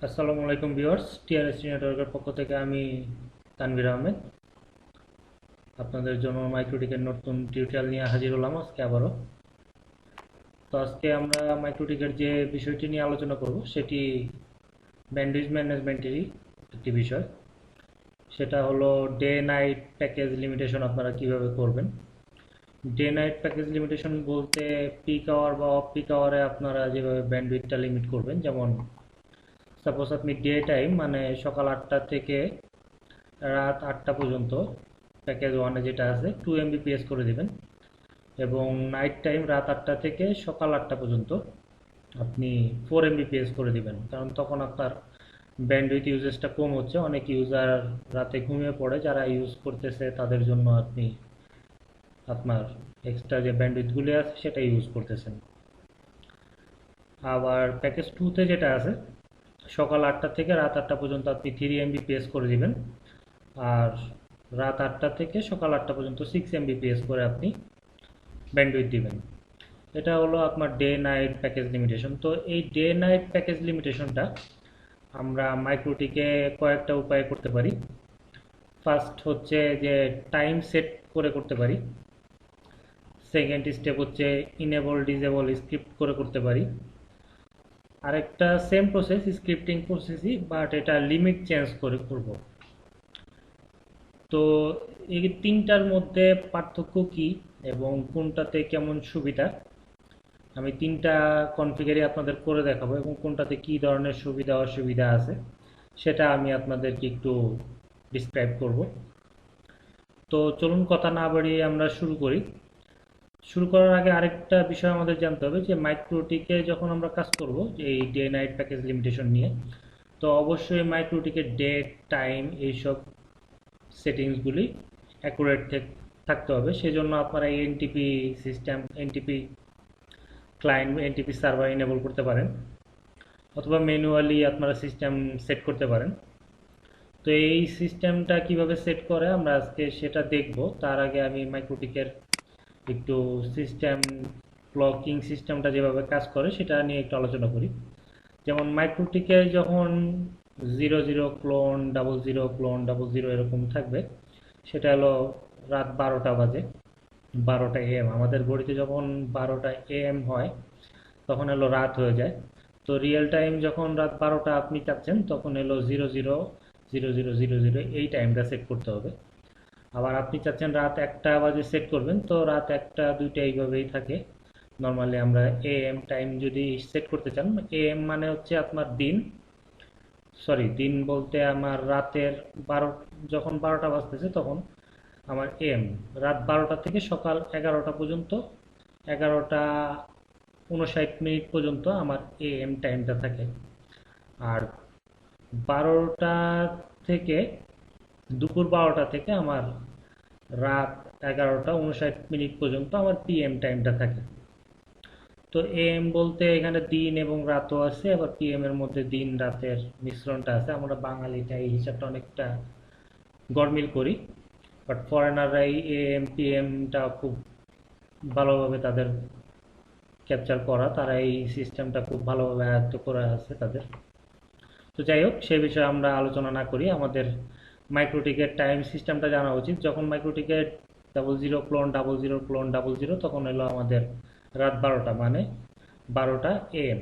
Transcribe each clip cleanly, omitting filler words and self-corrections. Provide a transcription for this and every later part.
আসসালামু আলাইকুম viewers, TRS নেটওয়ার্কের পক্ষ থেকে আমি তানভীর আহমেদ আপনাদের জন্য মাইক্রোটিকের নতুন টিউটোরিয়াল নিয়ে হাজির হলাম আজকে আবারও। তো আজকে আমরা মাইক্রোটিকের যে বিষয়টি নিয়ে আলোচনা করব সেটি ব্যান্ডউইথ ম্যানেজমেন্টেরই একটি বিষয়। সেটা হলো ডে নাইট প্যাকেজ লিমিটেশন আপনারা কিভাবে করবেন। ডে নাইট প্যাকেজ লিমিটেশন বলতে পিক আওয়ার বা অফ পিক আওয়ারে আপনারা যেভাবে ব্যান্ডউইথটা লিমিট করবেন, যেমন সাপোজ আপনি ডে টাইম মানে সকাল 8টা থেকে রাত 8টা পর্যন্ত প্যাকেজ ওয়ানে যেটা আছে 2 Mbps করে দিবেন, এবং নাইট টাইম রাত 8টা থেকে সকাল 8টা পর্যন্ত আপনি 4 Mbps করে দিবেন। কারণ তখন আপনার ব্যান্ডউইথ ইউজেসটা কম হচ্ছে, অনেক ইউজার রাতে ঘুমিয়ে পড়ে, যারা ইউজ করতেছে তাদের জন্য আপনি আপনার এক্সট্রা যে ব্যান্ডউইথগুলি আছে সেটা ইউজ করতেছেন। আবার প্যাকেজ টুতে যেটা আছে সকাল 8টা থেকে রাত 8টা পর্যন্ত আপনি 3 Mbps করে দিবেন, আর রাত 8টা থেকে সকাল 8টা পর্যন্ত 6 Mbps করে আপনি ব্যান্ডউইথ দিবেন। এটা হলো আপনার ডে নাইট প্যাকেজ লিমিটেশন। তো এই ডে নাইট প্যাকেজ লিমিটেশনটা আমরা মাইক্রোটিকে কয়েকটা উপায়ে করতে পারি। ফার্স্ট হচ্ছে যে টাইম সেট করে করতে পারি। সেকেন্ড স্টেপ হচ্ছে ইনেবল ডিসেবল স্ক্রিপ্ট করে করতে পারি। আরেকটা সেম প্রসেস, স্ক্রিপ্টিং প্রসেসই, বাট এটা লিমিট চেঞ্জ করে করব। তো এই তিনটার মধ্যে পার্থক্য কি এবং কোনটাতে কেমন সুবিধা, আমি তিনটা কনফিগারই আপনাদের করে দেখাবো, এবং কোনটাতে কি ধরনের সুবিধা অসুবিধা আছে সেটা আমি আপনাদেরকে একটু ডিসক্রাইব করব। তো চলুন কথা না বাড়িয়ে আমরা শুরু করি। শুরু করার আগে আরেকটা বিষয় আমাদের জানতে হবে যে মাইক্রোটিকে যখন আমরা কাজ করব এই ডে নাইট প্যাকেজ লিমিটেশন নিয়ে, তো অবশ্যই মাইক্রোটিকের ডেট টাইম এইসব সেটিংসগুলি অ্যাকুরেট থাকতে হবে। সেজন্য আপনারা NTP system, NTP client, NTP server enable করতে পারেন, অথবা ম্যানুয়ালি আপনারা সিস্টেম সেট করতে পারেন। তো এই সিস্টেমটা কিভাবে সেট করে আমরা আজকে সেটা দেখব। তার আগে আমি মাইক্রোটিকের একটু সিস্টেম ক্লকিং সিস্টেমটা যেভাবে কাজ করে সেটা নিয়ে একটু আলোচনা করি। যেমন মাইক্রোটিকে যখন 00 ক্লোন 00 ক্লোন 00 এরকম থাকবে, সেটা হলো রাত 12টা বাজে, 12টা AM। আমাদের ঘড়িতে যখন 12টা AM হয় তখন হলো রাত হয়ে যায়। তো রিয়েল টাইম যখন রাত 12টা আপনি চাচ্ছেন তখন হলো 00 00 00 এই টাইমটা সেট করতে হবে। আবার আপনি চাচ্ছেন রাত 1টা বাজে সেট করবেন, তো রাত 1টা 2টা এইভাবেই থাকে। নর্মালি আমরা AM টাইম যদি সেট করতে চান, AM মানে হচ্ছে আপনার দিন, সরি দিন বলতে আমার রাতের 12, যখন 12টা বাজতেছে তখন আমার AM, রাত 12টা থেকে সকাল 11টা পর্যন্ত, 11টা 59 মিনিট পর্যন্ত আমার AM টাইমটা থাকে। আর 12টা থেকে দুপুর 12টা থেকে আমার রাত 11টা 59 মিনিট পর্যন্ত আমার PM টাইমটা থাকে। তো AM বলতে এখানে দিন এবং রাতও আছে, আবার PM এর মধ্যে দিন রাতের মিশ্রণটা আছে। আমরা বাঙালিটা এই হিসাবটা অনেকটা গরমিল করি, বাট ফরেনাররা এই AM PMটা খুব ভালোভাবে তাদের ক্যাপচার করা, তারা এই সিস্টেমটা খুব ভালোভাবে আয়ত্ত করে আছে তাদের। তো যাই হোক, সে বিষয়ে আমরা আলোচনা না করি, আমাদের মাইক্রোটিকের টাইম সিস্টেমটা জানা উচিত। যখন মাইক্রোটিকেট 00 ক্লোন 00 ক্লোন 00, তখন হলো আমাদের রাত 12টা মানে 12টা AM।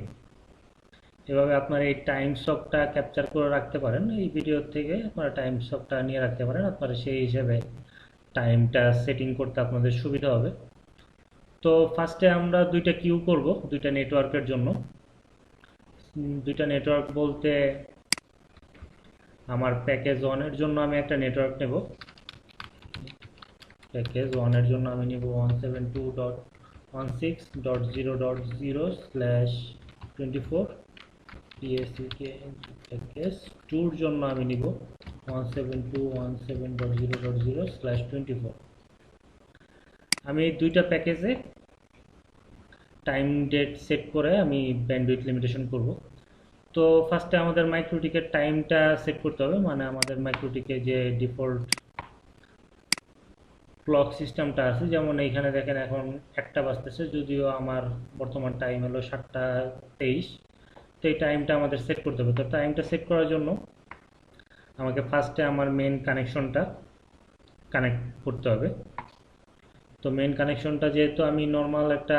এভাবে আপনারা এই টাইম শকটা ক্যাপচার করে রাখতে পারেন, এই ভিডিও থেকে আপনারা টাইম শকটা নিয়ে রাখতে পারেন, আপনারা সেই হিসেবে টাইমটা সেটিং করতে আপনাদের সুবিধা হবে। তো ফার্স্টে আমরা দুইটা কিউ করব দুইটা নেটওয়ার্কের জন্য। দুইটা নেটওয়ার্ক বলতে আমার প্যাকেজ ওয়ানের জন্য আমি একটা নেটওয়ার্ক নেব। প্যাকেজ ওয়ানের জন্য আমি নিব 172.16.0.0/24। পিএসসিকে প্যাকেজ টুর জন্য আমি নিব 172.17.0.0/24। আমি দুইটা প্যাকেজে টাইম ডেট সেট করে আমি ব্যান্ডউইথ লিমিটেশন করব। তো ফার্স্টে আমাদের মাইক্রোটিকের টাইমটা সেট করতে হবে, মানে আমাদের মাইক্রোটিকে যে ডিফল্ট ক্লক সিস্টেমটা আছে, যেমন এইখানে দেখেন এখন 1টা বাজতেছে, যদিও আমার বর্তমান টাইম হলো 7টা 23। তো এই টাইমটা আমাদের সেট করতে হবে। তো টাইমটা সেট করার জন্য আমাকে ফার্স্টে আমার মেন কানেকশনটা কানেক্ট করতে হবে। তো মেন কানেকশনটা যেহেতু আমি নর্মাল একটা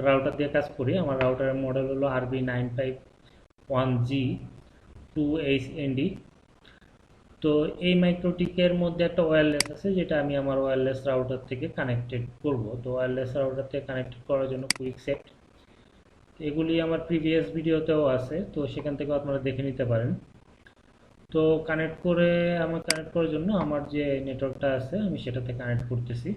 রাউটার দিয়ে কাজ করি, আমার রাউটারের মডেল হলো RB951G2HND। তো এই মাইক্রোটিকের মধ্যে একটা ওয়্যারলেস আছে যেটা আমি আমার ওয়্যারলেস রাউটার থেকে কানেক্টেড করব। তো ওয়্যারলেস রাউটার থেকে কানেক্টেড করার জন্য কুইক সেট, এগুলি আমার প্রিভিয়াস ভিডিওতেও আছে, তো সেখান থেকেও আপনারা দেখে নিতে পারেন। তো কানেক্ট করার জন্য আমার যে নেটওয়ার্কটা আছে আমি সেটাতে কানেক্ট করতেছি।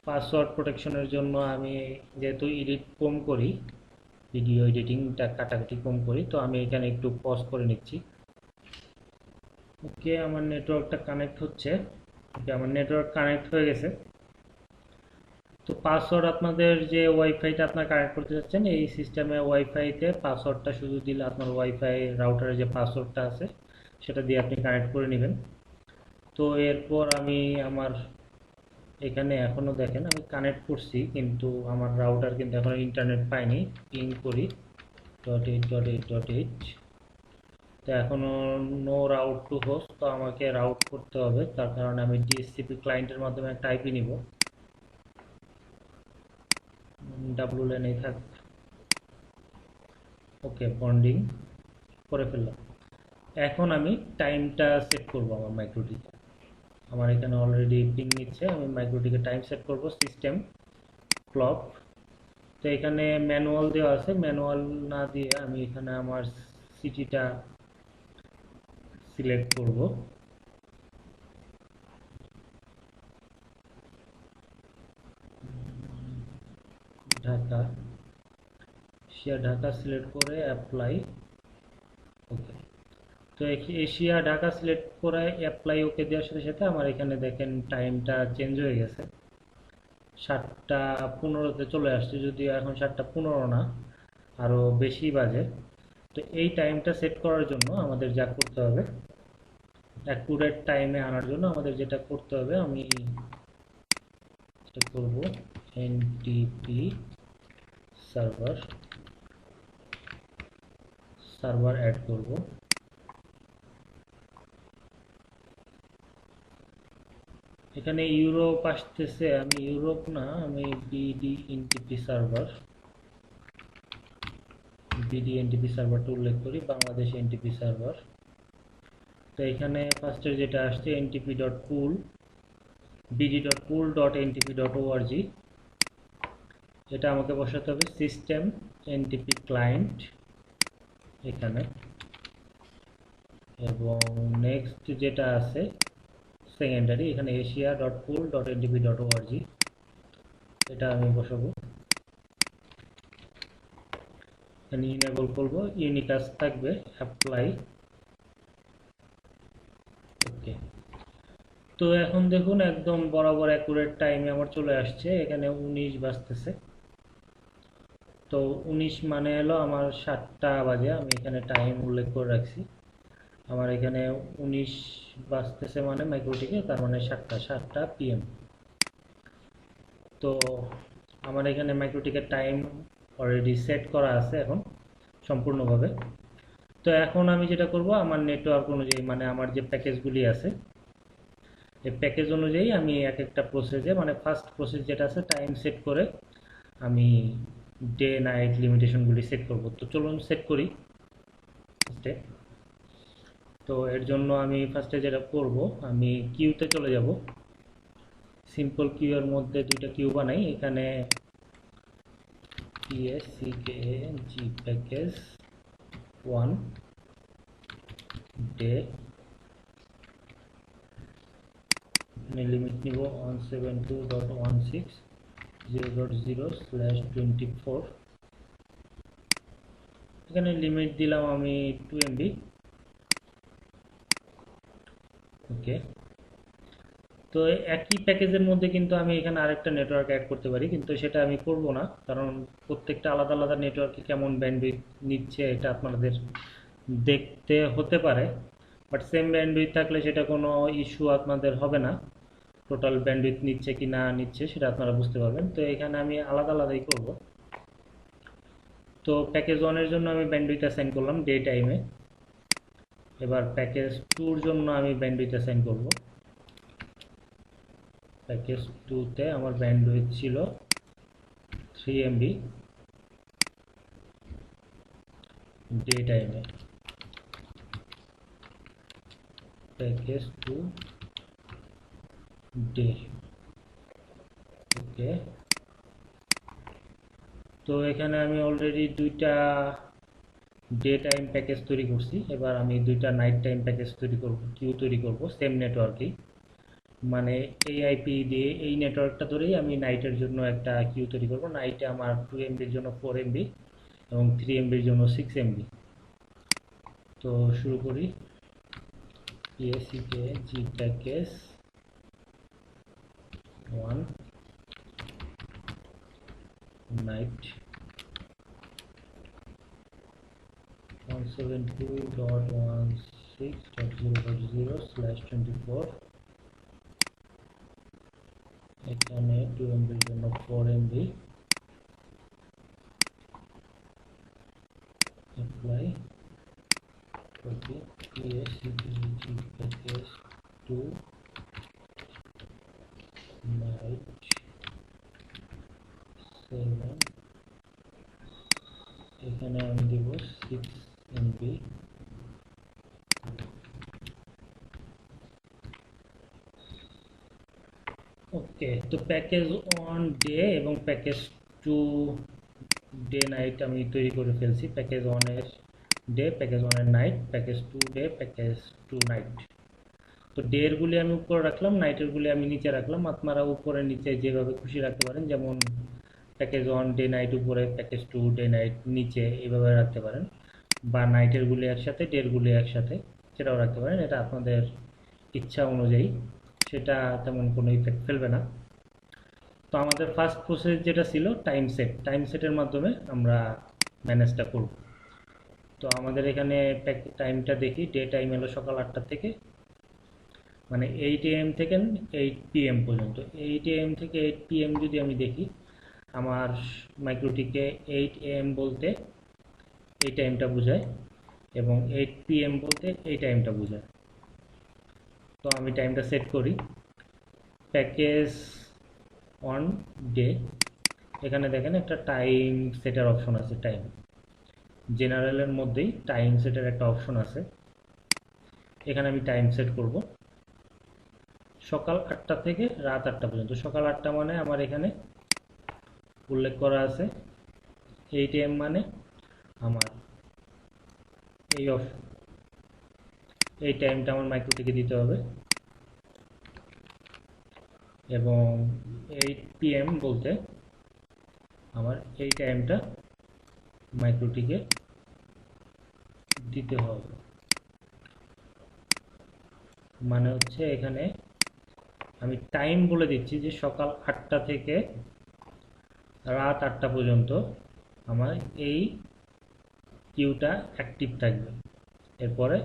পাসওয়ার্ড প্রোটেকশনের জন্য আমি যেহেতু এডিট কম করি, ভিডিও এডিটিংটা কাটাকাটি কম করি, তো আমি এখানে একটু পজ করে নিচ্ছি। ওকে, আমার নেটওয়ার্কটা কানেক্ট হচ্ছে। ওকে, আমার নেটওয়ার্ক কানেক্ট হয়ে গেছে। তো পাসওয়ার্ড আপনাদের যে ওয়াইফাইটা আপনার কানেক্ট করতে যাচ্ছেন এই সিস্টেমে ওয়াইফাইতে পাসওয়ার্ডটা শুধু দিলে আপনার ওয়াইফাই রাউটারের যে পাসওয়ার্ডটা আছে সেটা দিয়ে আপনি কানেক্ট করে নেবেন। তো এরপর আমি আমার এখানে এখনও দেখেন আমি কানেক্ট করছি কিন্তু আমার রাউটার কিন্তু এখনও ইন্টারনেট পায়নি। পিং করি .8.8.8, তো এখনও নো রাউট টু হোস্ট, তো আমাকে রাউট করতে হবে। তার কারণে আমি ডিএসসিপি ক্লায়েন্টের মাধ্যমে একটা আইপি নিব। WLAN এই থাক। ওকে, বন্ডিং করে ফেললাম। এখন আমি টাইমটা সেট করব আমার মাইক্রোটিকে। আমার এখানে অলরেডি পিং নিচ্ছে, আমি মাইক্রোটিকে টাইম সেট করব সিস্টেম ক্লক। তো এখানে ম্যানুয়াল দেওয়া আছে, ম্যানুয়াল না দিয়ে আমি এখানে আমার সিটিটা সিলেক্ট করব। ঢাকা, ঢাকা সিলেক্ট করে অ্যাপ্লাই। ওকে, তো এশিয়া ঢাকা সিলেক্ট করে অ্যাপ্লাই ওকে দেওয়ার সাথে সাথে আমার এখানে দেখেন টাইমটা চেঞ্জ হয়ে গেছে, 7:15-তে চলে আসছে, যদিও এখন 7:15 না, আরও বেশি বাজে। তো এই টাইমটা সেট করার জন্য আমাদের যা করতে হবে, অ্যাকুরেট টাইমে আনার জন্য আমাদের যেটা করতে হবে, আমি যেটা করব এনটিপি সার্ভার অ্যাড করব। এখানে ইউরোপ আসতেছে, আমি ইউরোপ না, আমি বিডি এনটিপি সার্ভারটা উল্লেখ করি, বাংলাদেশ এনটিপি সার্ভার। তো এখানে ফার্স্টে যেটা আসছে ntp.pool bd.pool.ntp.org, এটা আমাকে বসাতে হবে সিস্টেম এনটিপি ক্লায়েন্ট এখানে, এবং নেক্সট যেটা আছে সেকেন্ডারি এখানে asia.pool.ntp.org, এটা আমি বসাবো। এখানে ইনেবল করবো, ইউনিকাস থাকবে, অ্যাপ্লাই। ওকে, তো এখন দেখুন একদম বরাবর অ্যাকুরেট টাইমে আমার চলে আসছে, এখানে 19 বাজতেছে। তো 19 মানে হলো আমার 7টা বাজে, আমি এখানে টাইম উল্লেখ করে রাখছি। আমার এখানে 19 বাজতেছে মানে মাইক্রোটিকে, তার মানে 7টা PM। তো আমার এখানে মাইক্রোটিকের টাইম অলরেডি সেট করা আছে এখন সম্পূর্ণভাবে। তো এখন আমি যেটা করব, আমার নেটওয়ার্ক অনুযায়ী মানে আমার যে প্যাকেজগুলি আছে এই প্যাকেজ অনুযায়ী আমি এক একটা প্রসেসে, মানে ফার্স্ট প্রসেস যেটা আছে টাইম সেট করে আমি ডে নাইট লিমিটেশনগুলি সেট করব। তো চলুন সেট করি ফার্স্টে। তো এর জন্য আমি ফার্স্টে যেটা করব, আমি কিউতে চলে যাব। সিম্পল কিউ এর মধ্যে দুইটা কিউ বানাই, এখানে PSCKG প্যাকেজ 1 ডে, লিমিট নিব 172.16.0.0/24। এখানে লিমিট দিলাম আমি 2 MB। ওকে, তো একই প্যাকেজের মধ্যে কিন্তু আমি এখানে আরেকটা নেটওয়ার্ক অ্যাড করতে পারি, কিন্তু সেটা আমি করব না, কারণ প্রত্যেকটা আলাদা আলাদা নেটওয়ার্কে কেমন ব্যান্ডউইথ নিচ্ছে এটা আপনাদের দেখতে হতে পারে, বাট সেম ব্যান্ডউইথ থাকলে সেটা কোনো ইস্যু আপনাদের হবে না। টোটাল ব্যান্ডউইথ নিচ্ছে কি না নিচ্ছে সেটা আপনারা বুঝতে পারবেন। তো এখানে আমি আলাদা আলাদাই করব। তো প্যাকেজ 1-এর জন্য আমি ব্যান্ডউইথ অ্যাসাইন করলাম ডে টাইমে। এবার প্যাকেজ 2-র জন্য আমি ব্যান্ডউইথ অ্যাসাইন করব। প্যাকেজ 2-তে আমার ব্যান্ডউইথ ছিল 3 MB ডে টাইমে। Package 2 day. ওকে, তো এখানে আমি অলরেডি 2টা ডে টাইম প্যাকেজ তৈরি করছি। এবার আমি 2টা নাইট টাইম প্যাকেজ তৈরি করব, কিউ তৈরি করব সেম নেটওয়ার্কেই। মানে এই আইপি দিয়ে এই নেটওয়ার্কটা ধরেই আমি নাইটের জন্য একটা কিউ তৈরি করব। নাইটে আমার 2 MBর জন্য 4 MB এবং 3 MBর জন্য 6 MB। তো শুরু করি। PSEK G package 1 night 172.16.0.0/24। এখানে 2 MBর জন্য 4 MB apply copy PSEK package 2 night 7, এখানে আমি দেব 6 MB। ওকে, তো প্যাকেজ 1 ডে এবং প্যাকেজ 2 ডে নাইট আমি তৈরি করে ফেলছি। প্যাকেজ 1-এর ডে, প্যাকেজ 1-এর night, package 2 day, package 2 night. তো ডেরগুলি আমি উপরে রাখলাম, নাইটেরগুলি আমি নিচে রাখলাম। আপনারা উপরে নিচে যেভাবে খুশি রাখতে পারেন, যেমন প্যাকেজ 1 ডে নাইট উপরে, প্যাকেজ 2 ডে নাইট নিচে, এইভাবে রাখতে পারেন। বা নাইটেরগুলি একসাথে, ডেরগুলি একসাথে, সেটাও রাখতে পারেন। এটা আপনাদের ইচ্ছা অনুযায়ী, সেটা তেমন কোনো ইফেক্ট ফেলবে না। তো আমাদের ফার্স্ট প্রসেস যেটা ছিল টাইম সেট, টাইম সেটের মাধ্যমে আমরা ম্যানেজটা করব। তো আমাদের এখানে টাইমটা দেখি। ডে টাইম হলো সকাল 8টা থেকে, মানে 8 AM থেকে 8 PM পর্যন্ত। 8 AM থেকে 8 PM যদি আমি দেখি, আমার মাইক্রোটিকে 8 AM বলতে এই টাইমটা বোঝায় এবং 8 PM বলতে এই টাইমটা বোঝায়। তো আমি টাইমটা সেট করি। প্যাকেজ 1 ডে, এখানে দেখেন একটা টাইম সেটার অপশন আছে। টাইম জেনারেলের মধ্যেই টাইম সেটের একটা অপশন আছে। এখানে আমি টাইম সেট করব সকাল 8টা থেকে রাত 8টা পর্যন্ত। সকাল 8টা মানে আমার এখানে উল্লেখ করা আছে 8 AM, মানে আমার এই টাইমটা আমার মাইক্রোটিকে দিতে হবে। এবং 8 PM বলতে আমার এই টাইমটা মাইক্রোটিকে দিতে হবে। মানে হচ্ছে এখানে আমি টাইম বলে দিচ্ছি যে সকাল 8টা থেকে রাত 8টা পর্যন্ত আমার এই কিউটা অ্যাক্টিভ থাকবে। এরপরে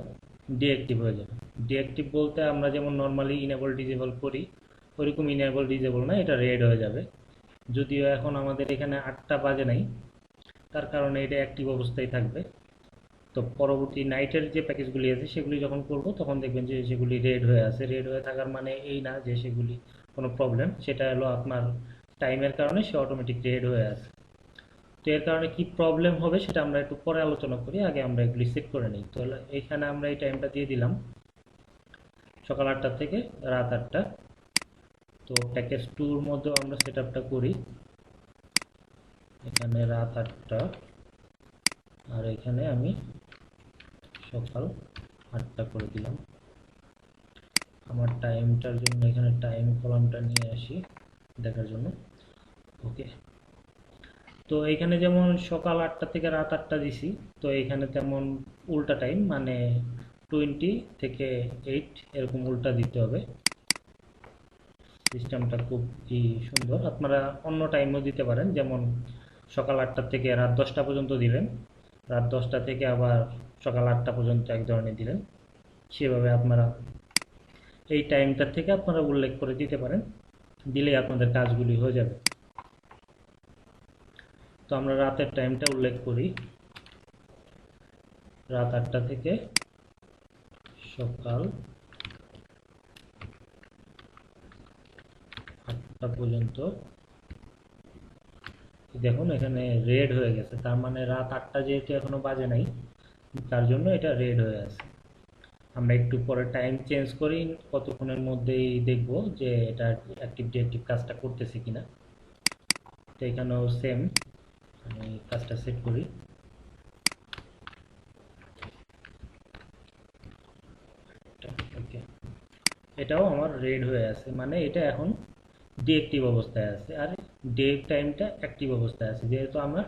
ডিঅ্যাক্টিভ হয়ে যাবে। ডিঅ্যাক্টিভ বলতে আমরা যেমন নর্মালি ইনেবল ডিজেবল করি, ওইরকম ইনেবল ডিজেবল না, এটা রেড হয়ে যাবে। যদিও এখন আমাদের এখানে 8টা বাজে নাই, তার কারণে এটা অ্যাক্টিভ অবস্থায় থাকবে। তো পরবর্তী নাইটের যে প্যাকেজগুলি আছে সেগুলি যখন করব তখন দেখবেন যে সেগুলি রেড হয়ে আছে। রেড হয়ে থাকার মানে এই না যে সেগুলি কোনো প্রবলেম, সেটা হলো আপনার টাইমের কারণে সে অটোমেটিক রেড হয়ে আছে। তো এর কারণে কি প্রবলেম হবে সেটা আমরা একটু পরে আলোচনা করি, আগে আমরা এগুলি সেট করে নিই। তো এখানে আমরা এই টাইমটা দিয়ে দিলাম সকাল 8টা থেকে রাত 8টা। তো প্যাকেজ 2-র মধ্যেও আমরা সেট আপটা করি। এখানে রাত 8টা আর এখানে আমি সকাল 8টা করে দিলাম। আমার টাইমটার জন্য এখানে টাইম কলামটা নিয়ে আসি দেখার জন্য। ওকে, তো এখানে যেমন সকাল 8টা থেকে রাত 8টা দিছি, তো এখানে তেমন উল্টা টাইম, মানে 20 থেকে 8 এরকম উল্টা দিতে হবে। সিস্টেমটা খুব সুন্দর। আপনারা অন্য টাইমও দিতে পারেন, যেমন সকাল 8টা থেকে রাত 10টা পর্যন্ত দিলেন, রাত 10টা থেকে আবার সকাল 8টা পর্যন্ত এক ধরনের দিলেন। সেভাবে আপনারা এই টাইমটা থেকে আপনারা উল্লেখ করে দিতে পারেন, দিলেই আপনাদের কাজগুলি হয়ে যাবে। তো আমরা রাতের টাইমটা উল্লেখ করি, রাত 8টা থেকে সকাল 8টা পর্যন্ত। দেখুন এখানে রেড হয়ে গেছে, তার মানে রাত 8টা যেহেতু এখনো বাজে নাই, তার জন্য এটা রেড হয়ে আছে। আমরা একটু পরে টাইম চেঞ্জ করি, কতক্ষণের মধ্যেই দেখব যে এটা অ্যাক্টিভ ডিঅ্যাক্টিভ কাজটা করতেছে কিনা। তো এখানেও সেম, আমি কাজটা সেট করি। ওকে, এটাও আমার রেড হয়ে আছে, মানে এটা এখন ডিঅ্যাক্টিভ অবস্থায় আছে, আর ডে টাইমটা অ্যাক্টিভ অবস্থায় আছে, যেহেতু আমার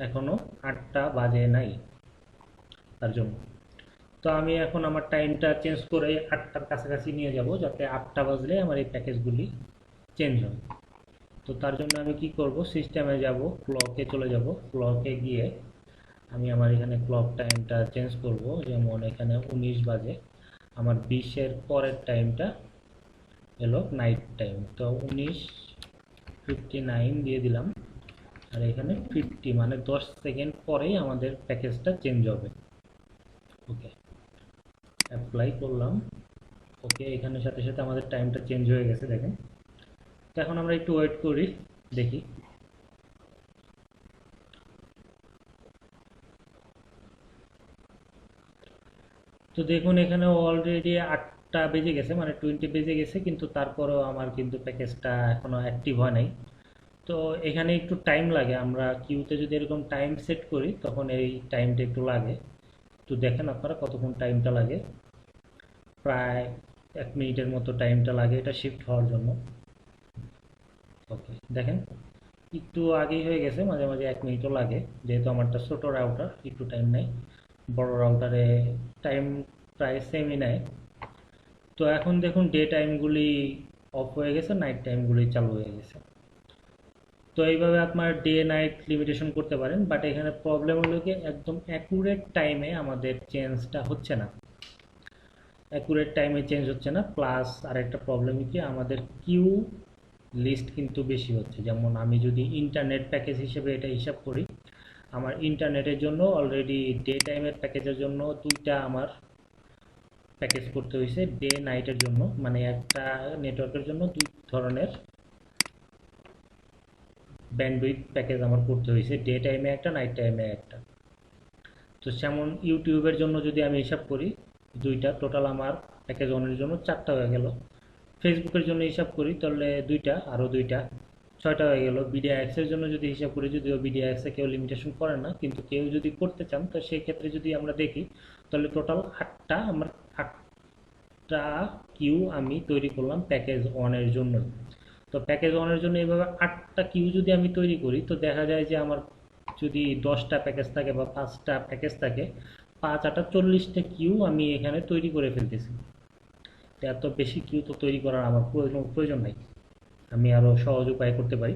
এখনো 8টা বাজে নাই তার জন্য। তো আমি এখন আমার টাইমটা চেঞ্জ করে 8টার কাছাকাছি নিয়ে যাব, যাতে 8টা বাজলে আমার এই প্যাকেজগুলি চেঞ্জ হয়। তো তার জন্য আমি কি করব, সিস্টেমে যাব, ক্লকে চলে যাব, ক্লকে গিয়ে আমি আমার এখানে ক্লক টাইমটা চেঞ্জ করব, যেমন এখানে 19 বাজে, আমার 20-এর পরের টাইমটা এলো নাইট টাইম, তো 19:59 দিয়ে দিলাম। আর এখানে 50 মানে 10 সেকেন্ড পরেই আমাদের প্যাকেজটা চেঞ্জ হবে। ওকে, অ্যাপ্লাই করলাম। ওকে, এখানে সাথে সাথে আমাদের টাইমটা চেঞ্জ হয়ে গেছে দেখেন। তো এখন আমরা একটু ওয়েট করি, দেখি। তো দেখুন এখানে অলরেডি 8টা বেজে গেছে, মানে 20 বেজে গেছে, কিন্তু তারপরেও আমার কিন্তু প্যাকেজটা এখনো অ্যাক্টিভ হয় নাই। তো এখানে একটু টাইম লাগে, আমরা কিউতে যদি এরকম টাইম সেট করি তখন এই টাইমটা একটু লাগে। তো দেখেন আপনারা কতক্ষণ টাইমটা লাগে, প্রায় 1 মিনিটের মতো টাইমটা লাগে এটা শিফট হওয়ার জন্য। ওকে, দেখেন একটু আগেই হয়ে গেছে, মাঝে মাঝে 1 মিনিটও লাগে, যেহেতু আমারটা ছোটো রাউটার একটু টাইম নেয়, বড় রাউটারে টাইম প্রায় সেমই নেয়। তো এখন দেখুন ডে টাইমগুলি অফ হয়ে গেছে, নাইট টাইমগুলি চালু হয়ে গেছে। তো এইভাবে আপনার ডে নাইট লিমিটেশন করতে পারেন, বাট এখানে প্রবলেম হলো কি একদম অ্যাকুরেট টাইমে আমাদের চেঞ্জটা হচ্ছে না, অ্যাকুরেট টাইমে চেঞ্জ হচ্ছে না। প্লাস আরেকটা প্রবলেম কি, আমাদের কিউ লিস্ট কিন্তু বেশি হচ্ছে। যেমন আমি যদি ইন্টারনেট প্যাকেজ হিসেবে এটা হিসাব করি, আমার ইন্টারনেটের জন্য অলরেডি ডে টাইমের প্যাকেজের জন্য 2টা আমার প্যাকেজ করতে হয়েছে, ডে নাইটের জন্য, মানে একটা নেটওয়ার্কের জন্য 2 ধরনের ব্যান্ডউইথ প্যাকেজ আমার করতে হয়েছে, ডে টাইমে একটা, নাইট টাইমে একটা। তো যেমন ইউটিউবের জন্য যদি আমি হিসাব করি 2টা, টোটাল আমার প্যাকেজ ওয়ানের জন্য 4টা হয়ে গেল। ফেসবুকের জন্য হিসাব করি তাহলে 2টা, আরও 2টা, 6টা হয়ে গেল। বিডিআইএক্সের জন্য যদি হিসাব করি, যদিও বিডিআইএক্সে কেউ লিমিটেশন করে না, কিন্তু কেউ যদি করতে চান তো সেই ক্ষেত্রে যদি আমরা দেখি তাহলে টোটাল 8টা, আমার 8টা কিউ আমি তৈরি করলাম প্যাকেজ ওয়ানের জন্য। তো প্যাকেজ ওয়ানের জন্য এইভাবে 8টা কিউ যদি আমি তৈরি করি, তো দেখা যায় যে আমার যদি 10টা প্যাকেজ থাকে বা 5টা প্যাকেজ থাকে, 5 8 40টা কিউ আমি এখানে তৈরি করে ফেলতেছি। তো এত বেশি কিউ তো তৈরি করার আমার প্রয়োজন নাই, আমি আরও সহজ উপায় করতে পারি।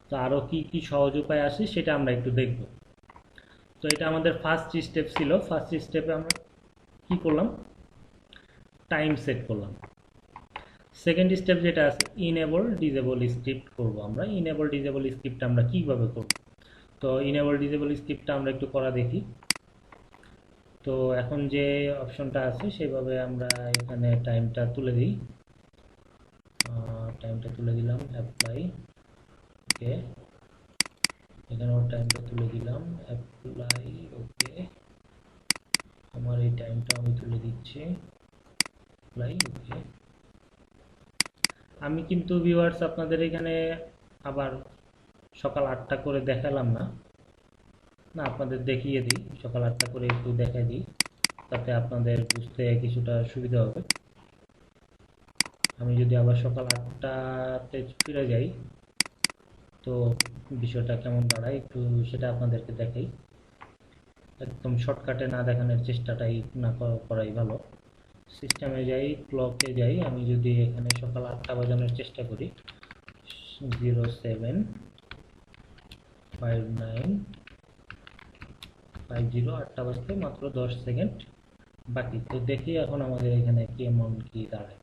তো আরও কি কি সহজ উপায় আছে সেটা আমরা একটু দেখব। তো এটা আমাদের ফার্স্ট স্টেপ ছিল। ফার্স্ট স্টেপে আমরা কি করলাম, টাইম সেট করলাম। সেকেন্ড স্টেপ যেটা আছে, ইনেবল ডিসেবল স্ক্রিপ্ট করব আমরা। ইনেবল ডিসেবল স্ক্রিপ্ট আমরা কিভাবে করব, তো ইনেবল ডিসেবল স্ক্রিপ্টটা আমরা একটু করা দেখি। তো এখন যে অপশনটা আছে সেভাবে আমরা এখানে টাইমটা তুলে দিই, টাইমটা তুলে দিলাম, অ্যাপ্লাই। ওকে, এখানেও টাইমটা তুলে দিলাম, অ্যাপ্লাই। ওকে, আমার এই টাইমটা আমি তুলে দিচ্ছি, অ্যাপ্লাই। ওকে, আমি কিন্তু ভিউয়ার্স আপনাদের এখানে আবার সকাল 8টা করে দেখালাম না, না আপনাদের দেখিয়ে দিই, সকাল 8টা করে একটু দেখাই দিই, তাতে আপনাদের বুঝতে কিছুটা সুবিধা হবে। আমি যদি আবার সকাল 8টাতে ফিরে যাই তো বিষয়টা কেমন দাঁড়ায় একটু সেটা আপনাদেরকে দেখাই। একদম শর্টকাটে না দেখানোর চেষ্টাটাই না করাই ভালো। সিস্টেমে যাই, ক্লকে যাই, আমি যদি এখানে সকাল 8টা বাজানোর চেষ্টা করি, 075950, 8টা বাজতে মাত্র 10 সেকেন্ড বাকি। তো দেখি এখন আমাদের এখানে কেমন কি দাঁড়ায়।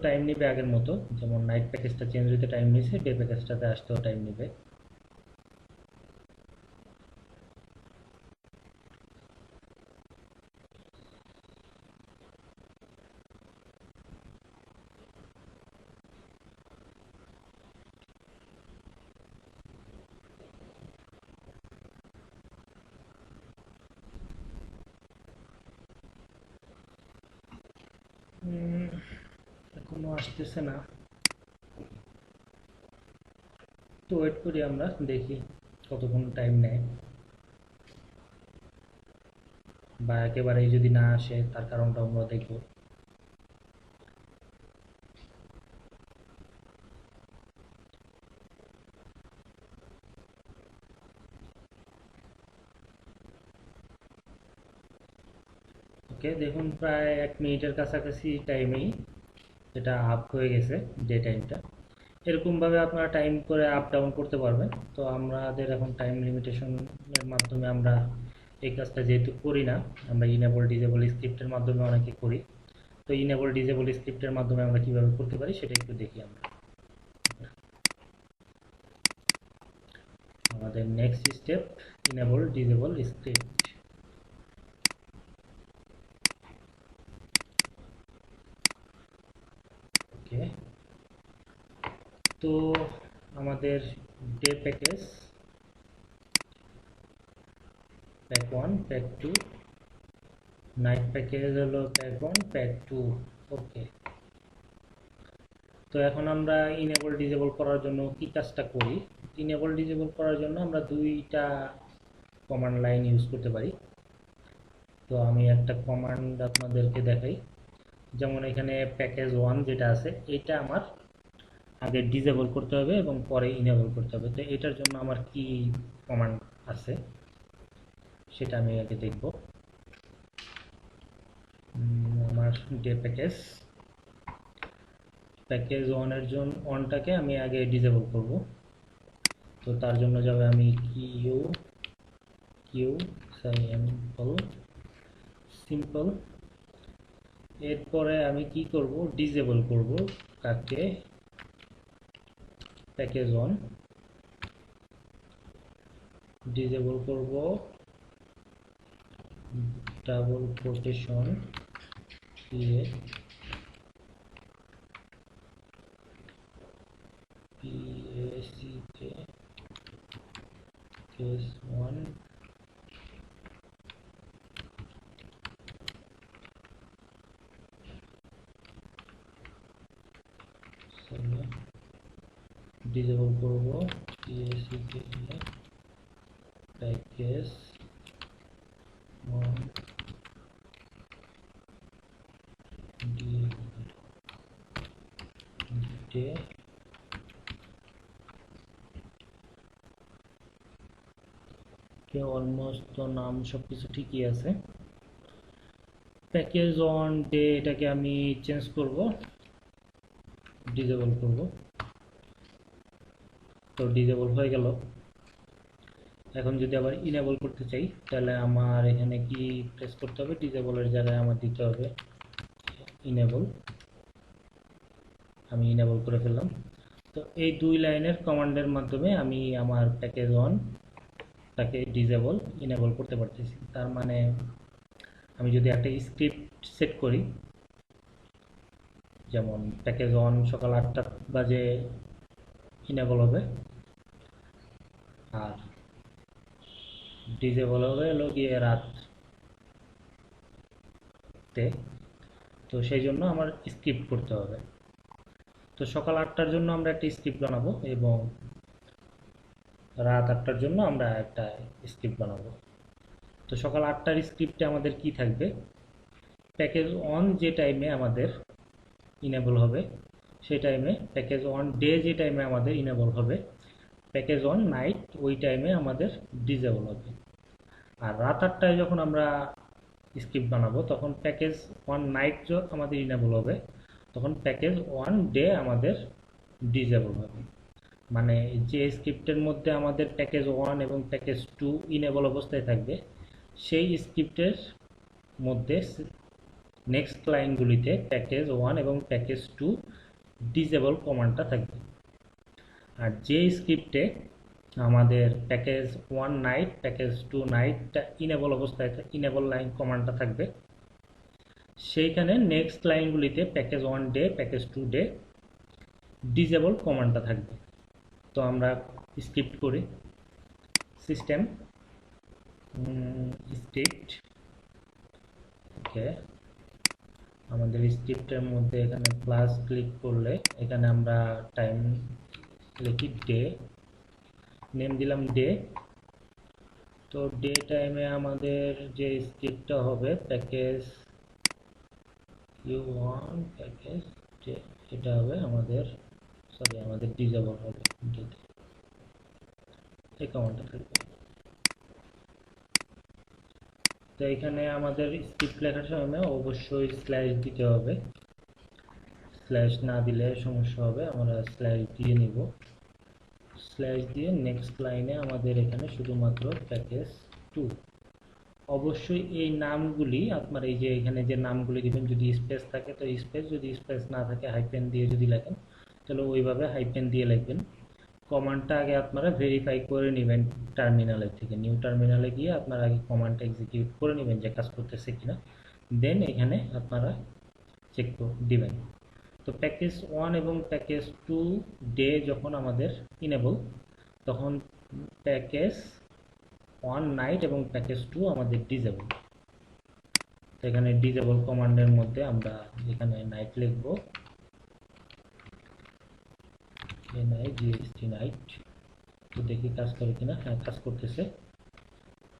টাইম নেবে আগের মতো, যেমন নাইট প্যাকেজটা চেঞ্জ হতে টাইম নিয়েছে, ডে প্যাকেজটাতে আসতেও টাইম নেবে। এখনো আসতেছে না, তো ওয়েট করি, আমরা দেখি কতক্ষণ টাইম নেয়, বা একেবারেই যদি না আসে তার কারণটা আমরা দেখব। ওকে, দেখুন প্রায় 1 মিনিটের কাছাকাছি টাইমেই এটা আপ হয়ে গেছে ডে টাইমটা। এরকমভাবে আপনারা টাইম করে আপ ডাউন করতে পারবেন। তো আমাদের এখন টাইম লিমিটেশনের মাধ্যমে আমরা এই কাজটা যেহেতু করি না, আমরা ইনেবল ডিজেবল স্ক্রিপ্টের মাধ্যমে অনেকে করি। তো ইনেবল ডিজেবল স্ক্রিপ্টের মাধ্যমে আমরা কিভাবে করতে পারি সেটা একটু দেখি আমরা। আমাদের next step enable disable script. Okay, তো আমাদের day package pack 1 pack 2, night package হলো প্যাক 1 প্যাক 2। ওকে, তো এখন আমরা ইনেবল ডিজেবল করার জন্য কি কাজটা করি। ইনেবল ডিজেবল করার জন্য আমরা দুইটা কমান্ড লাইন ইউজ করতে পারি। তো আমি একটা কমান্ড আপনাদেরকে দেখাই। যেমন এখানে প্যাকেজ 1 যেটা আছে এটা আমার আগে ডিজেবল করতে হবে এবং পরে ইনেবল করতে হবে। তো এটার জন্য আমার কি কমান্ড আছে সেটা আমি আগে দেখব। আমার ডে প্যাকেজ প্যাকেজ 1 এর জন্য 1টাকে আমি আগে ডিজেবল করব। তো তার জন্য যাবে আমি কিউ সিম্পল, এরপরে আমি কি করব, ডিজেবল করব কাকে, প্যাকেজ 1 ডিজেবল করব ডাবল কোটেশন দিয়ে PACK কেস 1 ডিজেবল করব PACK প্যাকেজ 1 ডে অলমোস্ট তো নাম সবকিছু ঠিকই আছে। প্যাকেজ 1 ডে এটাকে আমি চেঞ্জ করব, ডিজেবল করব। তো ডিজেবল হয়ে গেল। এখন যদি আবার ইনেবল করতে চাই তাহলে আমার এখানে কি প্রেস করতে হবে, ডিজেবলের জায়গায় আমার দিতে হবে ইনেবল। আমি ইনেবল করে ফেললাম। তো এই দুই লাইনের কমান্ডের মাধ্যমে আমি আমার প্যাকেজ 1 তাকে ডিজেবল ইনেবল করতে পারতেছি। তার মানে আমি যদি একটা স্ক্রিপ্ট সেট করি, যেমন প্যাকেজ 1 সকাল 8টা বাজে ইনেবল হবে আর ডিজেবল হবে হলো গিয়ে রাতে, তো সেই জন্য আমার স্ক্রিপ্ট করতে হবে। তো সকাল 8টার জন্য আমরা একটা স্ক্রিপ্ট বানাবো এবং রাত 8টার জন্য আমরা একটা স্ক্রিপ্ট বানাবো। তো সকাল 8টার স্ক্রিপ্টে আমাদের কি থাকবে, প্যাকেজ 1 যে টাইমে আমাদের ইনেবল হবে সেই টাইমে, প্যাকেজ 1 ডে যে টাইমে আমাদের ইনেবল হবে, প্যাকেজ 1 নাইট ওই টাইমে আমাদের ডিজেবল হবে। আর রাত 8টায় যখন আমরা স্ক্রিপ্ট বানাবো তখন প্যাকেজ 1 নাইট আমাদের ইনেবল হবে, তখন প্যাকেজ 1 ডে আমাদের ডিজেবল হবে। মানে যে স্ক্রিপ্টের মধ্যে আমাদের প্যাকেজ 1 এবং প্যাকেজ 2 ইনেবল অবস্থায় থাকবে সেই স্ক্রিপ্টের মধ্যে নেক্সট লাইনগুলিতে প্যাকেজ 1 এবং প্যাকেজ 2 ডিসেবল কমান্ডটা থাকবে। আর যে স্ক্রিপ্টে আমাদের প্যাকেজ 1 নাইট প্যাকেজ 2 নাইটটা ইনেবল অবস্থায় ইনেবল লাইন কমান্ডটা থাকবে, সেইখানে নেক্সট লাইনগুলিতে package 1 day package 2 day disable কমান্ডটা থাকবে। তো আমরা স্ক্রিপ্ট করি, সিস্টেম স্ক্রিপ্ট, ওকে। আমাদের স্ক্রিপ্টের মধ্যে এখানে প্লাস ক্লিক করলে এখানে আমরা টাইম লিখি ডে, নেম দিলাম ডে। তো ডে টাইমে আমাদের যে স্ক্রিপ্টটা হবে প্যাকেজ U1 প্যাকেজ ডে, এটা হবে আমাদের আমাদের ডিসেবল হবে ডেতে, এই কমান্ডটা থাকবে। তো এখানে আমাদের স্ক্রিপ্ট লেখার সময় অবশ্যই স্ল্যাশ দিতে হবে, স্ল্যাশ না দিলে সমস্যা হবে, আমরা স্ল্যাশ দিয়ে নিব। স্ল্যাশ দিয়ে নেক্সট লাইনে আমাদের এখানে শুধুমাত্র প্যাকেজ 2। অবশ্যই এই নামগুলি আপনার এই যে এখানে যে নামগুলি দিবেন, যদি স্পেস থাকে তো স্পেস, যদি স্পেস না থাকে হাইপেন দিয়ে যদি লেখেন তাহলে ওইভাবে হাইপেন দিয়ে লিখবেন। কমান্ডটা আগে আপনারা ভেরিফাই করে নেবেন টার্মিনালের থেকে, নিউ টার্মিনালে গিয়ে আপনারা আগে কমান্ডটা এক্সিকিউট করে নেবেন যে কাজ করতেছে কিনা, দেন এখানে আপনারা চেক দিবেন। তো প্যাকেজ 1 এবং প্যাকেজ 2 ডে যখন আমাদের ইনেবল, তখন প্যাকেজ 1 নাইট এবং প্যাকেজ 2 আমাদের ডিসেবল। তো এখানে ডিসেবল কমান্ডের মধ্যে আমরা এখানে নাইট লিখব, NIGST নাইট। তো দেখি কাজ করে কিনা, হ্যাঁ কাজ করতেছে।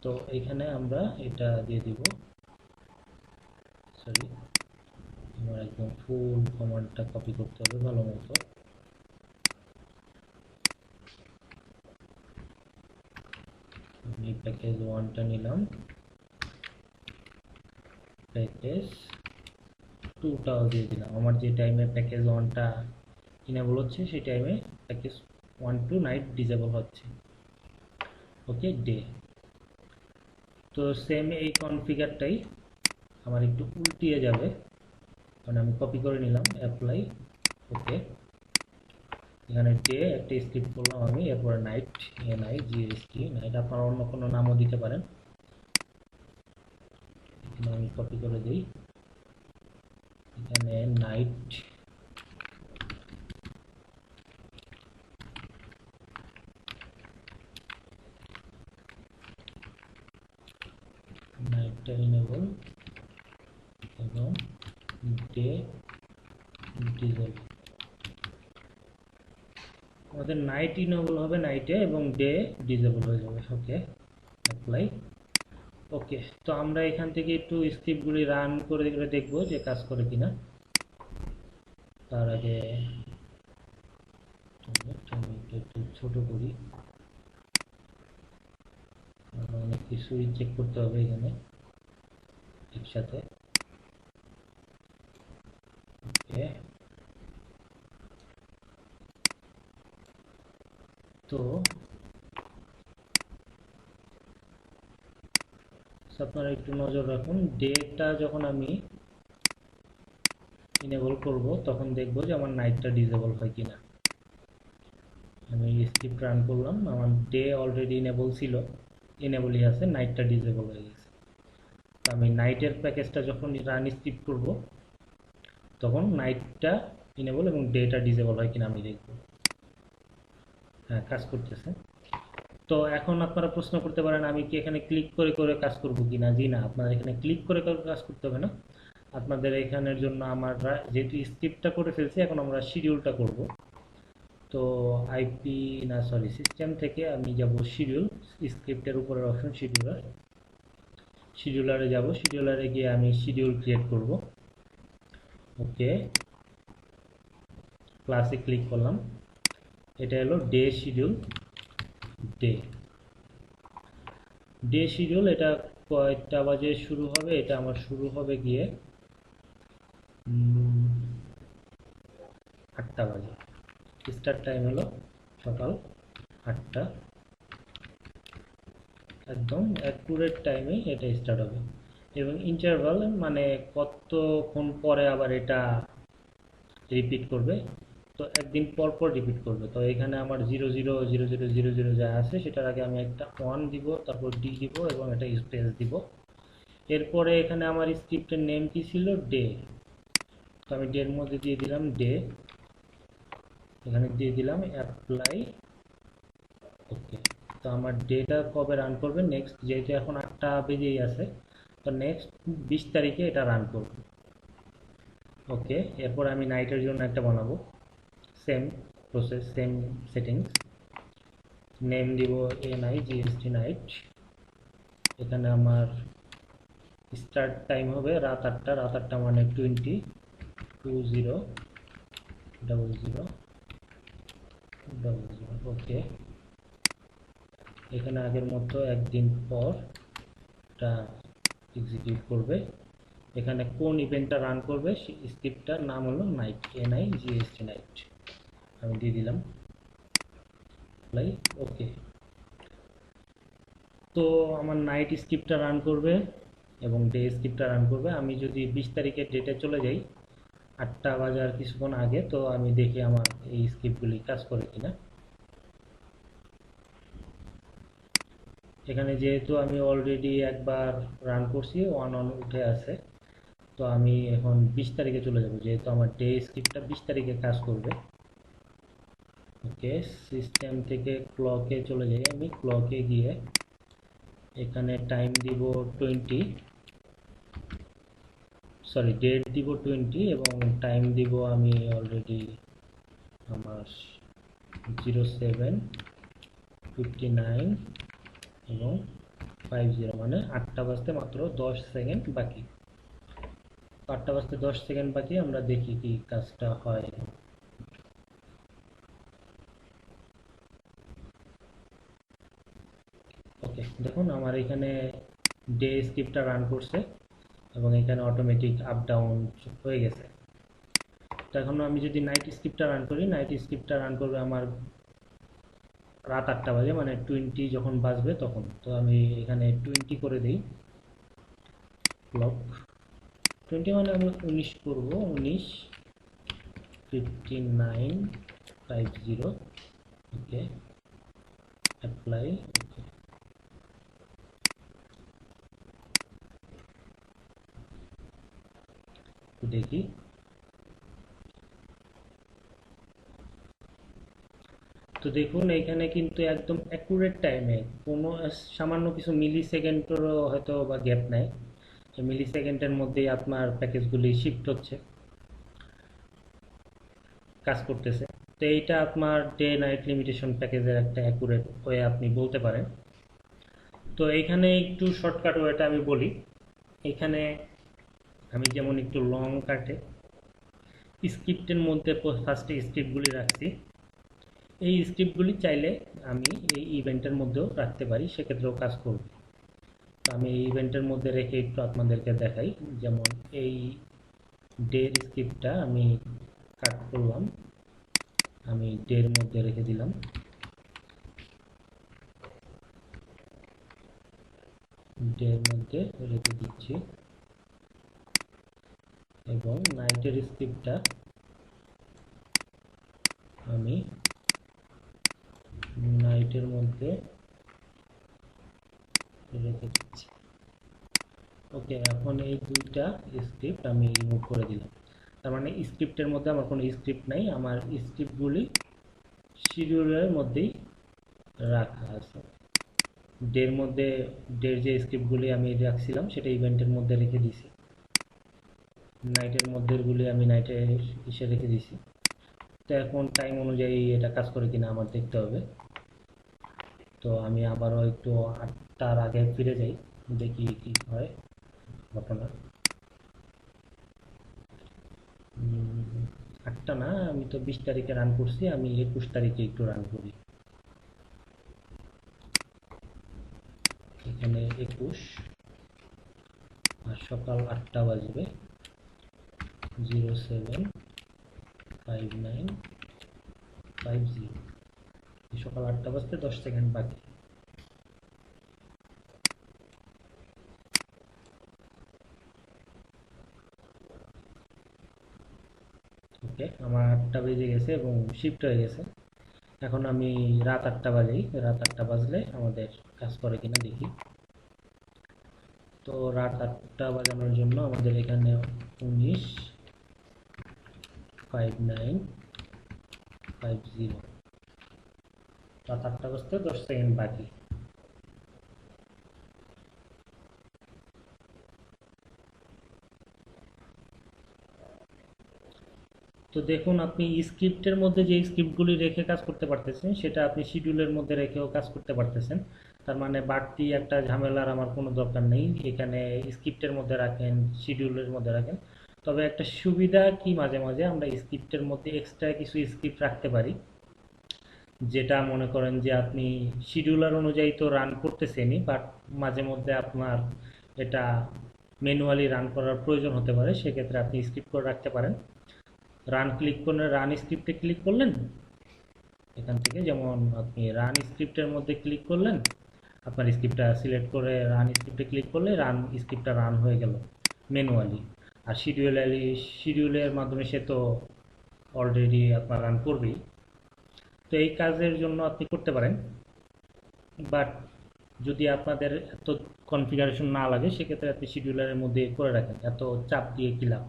তো এখানে আমরা এটা দিয়ে দিব, সরি আমার একদম ফুল কমান্ডটা কপি করতে হবে ভালো মতো। আমি প্যাকেজ 1টা নিলাম, প্যাকেজ 2টাও দিয়ে দিলাম। আমার যে টাইমে প্যাকেজ 1টা ইনেবল হচ্ছে সেই টাইমে প্যাকেজ 1 টু নাইট ডিসেবল হচ্ছে, ওকে ডে। তো সেম এই কনফিগারটাই আমার একটু উল্টিয়ে যাবে, কারণ আমি কপি করে নিলাম, অ্যাপ্লাই, ওকে। এখানে ডে একটা স্ক্রিপ্ট করলাম আমি, এরপরে নাইট, NIGST নাইট, আপনারা অন্য কোনো নামও দিতে পারেন। এখানে আমি কপি করে দিই, এখানে নাইট, নাইটটা ইনেবল এবং ডে ডিসেবল। আমাদের নাইট ইনেবল হবে নাইটে এবং ডে ডিসেবল হয়ে যাবে, ওকে অ্যাপ্লাই, ওকে। তো আমরা এখান থেকে একটু স্ক্রিপ্টগুলি রান করে দেখব যে কাজ করে কিনা। তার আগে আমি একটু ছোট করি, অনেক কিছুই চেক করতে হবে এখানে একসাথে, ওকে। তো আপনারা একটু নজর রাখুন, ডেটা যখন আমি ইনেবল করব তখন দেখব যে আমার নাইটটা ডিসেবল হয় কিনা। আমি স্ক্রিপ্ট রান করলাম, আমার ডে অলরেডি ইনেবল ছিল, ইনেবলই আছে, নাইটটা ডিসেবল হয়ে গেছে। তো আমি নাইটের প্যাকেজটা যখন রান স্ক্রিপ্ট করব তখন নাইটটা ইনেবল এবং ডেটা ডিসেবল হয় কিনা আমি দেখব। হ্যাঁ কাজ করতেছে। তো এখন আপনারা প্রশ্ন করতে পারেন আমি কি এখানে ক্লিক করে করে কাজ করব কিনা। জি না, আপনারা এখানে ক্লিক করে করে কাজ করতে হবে না। আপনাদের এখানের জন্য আমরা যেহেতু স্ক্রিপ্টটা করে ফেলছি, এখন আমরা শিডিউলটা করব। তো আইপি না সরি সিস্টেম থেকে আমি যাব শিডিউল, স্ক্রিপ্টের উপরের অপশন শিডিউলার, শিডিউলারে যাব, শিডিউলারে গিয়ে আমি শিডিউল ক্রিয়েট করব, ওকে। ক্লাসে ক্লিক করলাম, এটা হলো day schedule, day day schedule. এটা কয়টা বাজে শুরু হবে, এটা আমার শুরু হবে গিয়ে 8টা বাজে, স্টার্ট টাইম হলো সকাল 8টা, একদম অ্যাকুরেট টাইমেই এটা স্টার্ট হবে। এবং ইন্টারভাল মানে কতক্ষণ পরে আবার এটা রিপিট করবে। তো একদিন পর পর রিপিট করবে। তো এখানে আমার 000000 যা আছে সেটার আগে আমি একটা 1 দিব, তারপর ডি দিব এবং একটা স্পেস দিব। এরপরে এখানে আমার স্ক্রিপ্টের নেম কি ছিল, ডে। তো আমি ডের মধ্যে দিয়ে দিলাম ডে, এখানে দিয়ে দিলাম অ্যাপ্লাই। ওকে, তো আমার ডেটা কবে রান করবে, নেক্সট, যেহেতু এখন 8টা বেজেই আছে, তো নেক্সট 20 তারিখে এটা রান করবে। ওকে, এরপর আমি নাইটের জন্য একটা বানাবো, same process, same settings. Name দিব NIGST নাইট। এখানে আমার স্টার্ট টাইম হবে রাত 8টা, রাত 8টা মানে 20:00:00:00। ওকে, এখানে আগের মতো একদিন পর এটা এক্সিকিউট করবে। এখানে কোন ইভেন্টটা রান করবে সেই স্ক্রিপ্টটার নাম হলো নাইট, NIGST নাইট। আমি দিয়ে দিলাম অ্যাপ্লাই। ওকে, তো আমার নাইট স্ক্রিপ্টটা রান করবে এবং ডে স্ক্রিপ্টটা রান করবে। আমি যদি 20 তারিখের ডেটে চলে যাই 8টা বাজার কিছুক্ষণ আগে, তো আমি দেখি আমার এই স্ক্রিপ্টগুলি কাজ করে কিনা। এখানে যেহেতু আমি অলরেডি একবার রান করছি, 1 অন উঠে আছে, তো আমি এখন 20 তারিখে চলে যাব, যেহেতু আমার ডে স্ক্রিপ্টটা 20 তারিখে কাজ করবে। ওকে, সিস্টেম থেকে ক্লকে চলে যাই, আমি ক্লকে গিয়ে এখানে টাইম দিব 20, সরি ডেট দিব 20 এবং টাইম দিব আমি অলরেডি আমার 07:59 এবং 50, মানে 8টা বাজতে মাত্র 10 সেকেন্ড বাকি। 8টা বাজতে 10 সেকেন্ড বাকি, আমরা দেখি কি কাজটা হয়। ওকে, দেখুন আমার এখানে ডে স্ক্রিপ্টটা রান করছে এবং এখানে অটোমেটিক আপ ডাউন হয়ে গেছে। তো এখন আমি যদি নাইট স্ক্রিপ্টটা রান করি, নাইট স্ক্রিপ্টটা রান করবে আমার রাত 8টা বাজে, মানে 20 যখন বাজবে তখন। তো আমি এখানে 20 করে দিই, ক্লক 20 মানে আমি 19 করবো, 19:59:50। ওকে, অ্যাপ্লাই। ওকে, দেখি। তো দেখুন এখানে কিন্তু একদম অ্যাকুরেট টাইমে, কোনো সামান্য কিছু মিলি সেকেন্ডেরও হয়তো বা গ্যাপ নাই, মিলি সেকেন্ডের মধ্যেই আপনার প্যাকেজগুলি শিফট হচ্ছে, কাজ করতেছে। তো এইটা আপনার ডে নাইট লিমিটেশন প্যাকেজের একটা অ্যাকুরেট ওয়ে আপনি বলতে পারেন। তো এইখানে একটু শর্টকাট ওয়েটা আমি বলি। এখানে আমি যেমন একটু লং কাটে স্ক্রিপ্টের মধ্যে ফার্স্টে স্ক্রিপ্টগুলি রাখছি, এই স্ক্রিপ্টগুলি চাইলে আমি এই ইভেন্টের মধ্যেও রাখতে পারি, সেক্ষেত্রেও কাজ করবে। তো আমি এই ইভেন্টের মধ্যে রেখে একটু আপনাদেরকে দেখাই। যেমন এই ডের স্ক্রিপ্টটা আমি কাট করলাম, আমি ডের মধ্যে রেখে দিলাম, ডের মধ্যে রেখে দিচ্ছি, এবং নাইটের স্ক্রিপ্টটা আমি নাইটের মধ্যে রেখে দিচ্ছি। ওকে, এখন এই দুইটা স্ক্রিপ্ট আমি রিমুভ করে দিলাম। তার মানে স্ক্রিপ্টের মধ্যে আমার কোনো স্ক্রিপ্ট নাই, আমার স্ক্রিপ্টগুলি শিডিউলের মধ্যেই রাখা আছে। ডের মধ্যে ডের যে স্ক্রিপ্টগুলি আমি রাখছিলাম সেটা ইভেন্টের মধ্যে রেখে দিছি, নাইটের মধ্যেগুলি আমি নাইটে এসে রেখে দিছি। তো এখন টাইম অনুযায়ী এটা কাজ করে কিনা আমার দেখতে হবে। তো আমি আবারও একটু 8টার আগে ফিরে যাই, দেখি কি হয় ঘটনা। 8টা না, আমি তো 20 তারিখে রান করছি, আমি 21 তারিখে একটু রান করি। এখানে 21 আর সকাল 8টা বাজবে, 07:59:50, সকাল 8টা বাজতে 10 সেকেন্ড বাকি। আমার 8টা বেজে গেছে এবং শিফট হয়ে গেছে। এখন আমি রাত 8টা বাজেই, রাত 8টা বাজলে আমাদের কাজ করে কিনা দেখি। তো রাত 8টা বাজানোর জন্য আমাদের এখানে 19 5950, রাত 8টা বাজতে 10 সেকেন্ড বাকি। তো দেখুন, আপনি স্ক্রিপ্টের মধ্যে যে স্ক্রিপ্টগুলি রেখে কাজ করতে পারতেছেন সেটা আপনি শিডিউলের মধ্যে রেখেও কাজ করতে পারতেছেন। তার মানে বাড়তি একটা ঝামেলার আমার কোনো দরকার নেই। এখানে স্ক্রিপ্টের মধ্যে রাখেন, শিডিউলের মধ্যে রাখেন। তবে একটা সুবিধা কি, মাঝে মাঝে আমরা স্ক্রিপ্টের মধ্যে এক্সট্রা কিছু স্ক্রিপ্ট রাখতে পারি, যেটা মনে করেন যে আপনি শিডিউলার অনুযায়ী তো রান করতেছেনই, বাট মাঝে মধ্যে আপনার এটা ম্যানুয়ালি রান করার প্রয়োজন হতে পারে। সেক্ষেত্রে আপনি স্ক্রিপ্ট করে রাখতে পারেন। রান স্ক্রিপ্টে ক্লিক করলেন, এখান থেকে যেমন আপনি রান স্ক্রিপ্টের মধ্যে ক্লিক করলেন, আপনার স্ক্রিপ্টটা সিলেক্ট করে রান স্ক্রিপ্টে ক্লিক করলে স্ক্রিপ্টটা রান হয়ে গেল ম্যানুয়ালি। আর শিডিউলের মাধ্যমে সে তো অলরেডি আপনার রান করবেই। তো এই কাজের জন্য আপনি করতে পারেন, বাট যদি আপনাদের এত কনফিগারেশন না লাগে সেক্ষেত্রে আপনি শিডিউলারের মধ্যে করে রাখেন। এত চাপ দিয়ে কি লাভ?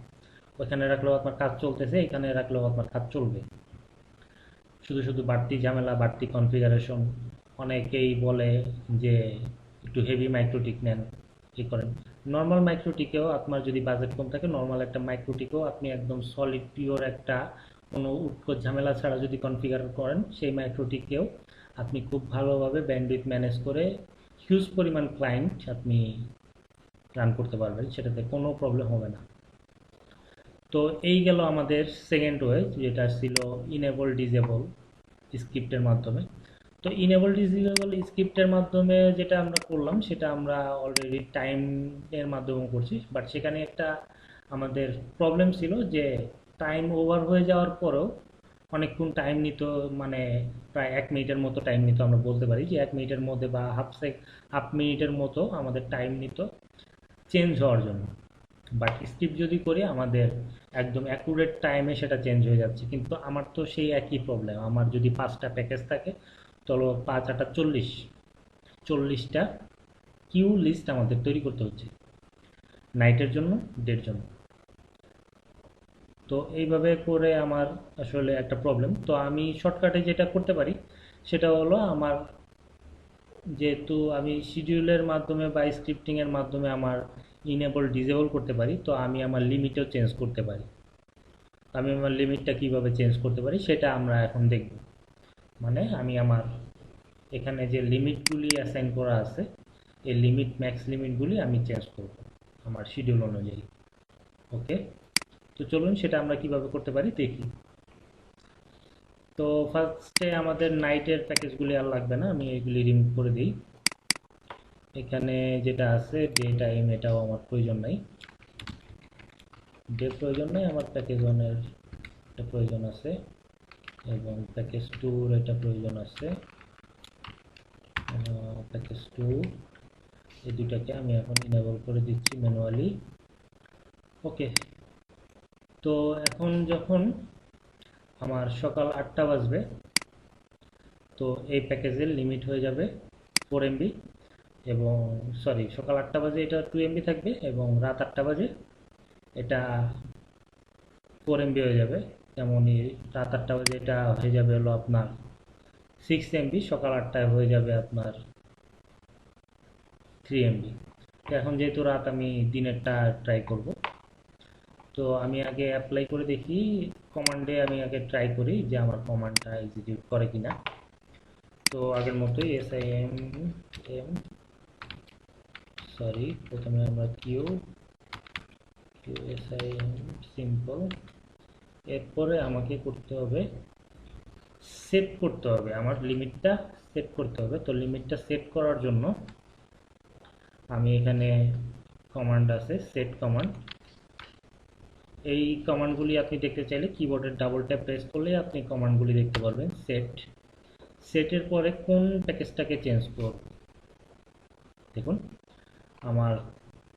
ওখানে রাখলেও আপনার কাজ চলতেছে, এখানে রাখলেও আপনার কাজ চলবে। শুধু শুধু বাড়তি ঝামেলা, বাড়তি কনফিগারেশন। অনেকেই বলে যে একটু হেভি মাইক্রোটিক নেন, কি করেন। নর্মাল মাইক্রোটিকেও আপনার যদি বাজেট কম থাকে, নর্মাল একটা মাইক্রোটিকেও আপনি একদম সলিড পিওর একটা কোনো উৎকট ঝামেলা ছাড়া যদি কনফিগার করেন, সেই মাইক্রোটিকেও আপনি খুব ভালোভাবে ব্যান্ডউইথ ম্যানেজ করে হিউজ পরিমাণ ক্লায়েন্ট আপনি রান করতে পারবেন, সেটাতে কোনো প্রবলেম হবে না। তো এই গেল আমাদের সেকেন্ড ওয়ে, যেটা ছিল ইনেবল ডিসেবল স্ক্রিপ্টের মাধ্যমে। তো ইনেবল ডিসেবল স্ক্রিপ্টের মাধ্যমে যেটা আমরা করলাম সেটা আমরা অলরেডি টাইমের মাধ্যমে করছি, বাট সেখানে একটা আমাদের প্রবলেম ছিল যে টাইম ওভার হয়ে যাওয়ার পরেও অনেকক্ষণ টাইম নিত, মানে প্রায় 1 মিনিটের মতো টাইম নিত। আমরা বলতে পারি যে 1 মিনিটের মধ্যে বা হাফ মিনিটের মতো আমাদের টাইম নিত চেঞ্জ হওয়ার জন্য। বাট স্কিপ যদি করি আমাদের একদম অ্যাকুরেট টাইমে সেটা চেঞ্জ হয়ে যাচ্ছে। কিন্তু আমার তো সেই একই প্রবলেম, আমার যদি 5টা প্যাকেজ থাকে তাহলে 5 8 40, 40টা কিউ লিস্ট আমাদের তৈরি করতে হচ্ছে নাইটের জন্য, ডের জন্য। তো এইভাবে করে আমার আসলে একটা প্রবলেম। তো আমি শর্টকাটে যেটা করতে পারি সেটা হলো, আমার যেহেতু আমি শিডিউলের মাধ্যমে বা স্ক্রিপ্টিংয়ের মাধ্যমে আমার ইনেবল ডিসেবল করতে পারি, তো আমি আমার লিমিটও চেঞ্জ করতে পারি। আমি আমার লিমিটটা কিভাবে চেঞ্জ করতে পারি সেটা আমরা এখন দেখব। মানে আমি আমার এখানে যে লিমিটগুলি অ্যাসাইন করা আছে, এই ম্যাক্স লিমিটগুলি আমি চেঞ্জ করব আমার শিডিউল অনুযায়ী। ওকে, তো চলুন সেটা আমরা কিভাবে করতে পারি দেখি। তো ফার্স্টে আমাদের নাইটের প্যাকেজগুলি আর লাগবে না, আমি এগুলি রিমুভ করে দিই। এখানে যেটা আছে ডে টাইম, এটাও আমার প্রয়োজন নাই। ডে প্রয়োজন নাই, আমার প্যাকেজ ওয়ানের এটা প্রয়োজন আছে এবং প্যাকেজ টুর এটা প্রয়োজন আছে। প্যাকেজ টু, এই দুটাকে আমি এখন ইনেবল করে দিচ্ছি ম্যানুয়ালি। ওকে, তো এখন যখন আমার সকাল 8টা বাজবে, তো এই প্যাকেজের লিমিট হয়ে যাবে 4 MB, এবং সরি, সকাল 8টা বাজে এটা 2 MB থাকবে এবং রাত 8টা বাজে এটা 4 MB হয়ে যাবে। তেমনই রাত 8টা বাজে এটা হয়ে যাবে হলো আপনার 6 MB, সকাল 8টায় হয়ে যাবে আপনার 3 MB। তো এখন যেহেতু রাত, আমি দিনেরটা ট্রাই করব। তো আমি আগে অ্যাপ্লাই করে দেখি, কমান্ডে আমি আগে ট্রাই করি যে আমার কমান্ডটা এক্সিকিউট করে কিনা। তো আগের মতোই প্রথমে আমরা কিউ SIM সিম্পল, এরপরে আমাকে করতে হবে সেট করতে হবে, আমার লিমিটটা সেট করতে হবে। তো লিমিটটা সেট করার জন্য আমি এখানে কমান্ড আছে সেট কমান্ড। এই কমান্ডগুলি আপনি দেখতে চাইলে কিবোর্ডের ডাবল ট্যাপ প্রেস করলে আপনি কমান্ডগুলি দেখতে পারবেন। সেটের পরে কোন প্যাকেজটাকে চেঞ্জ করব, দেখুন আমার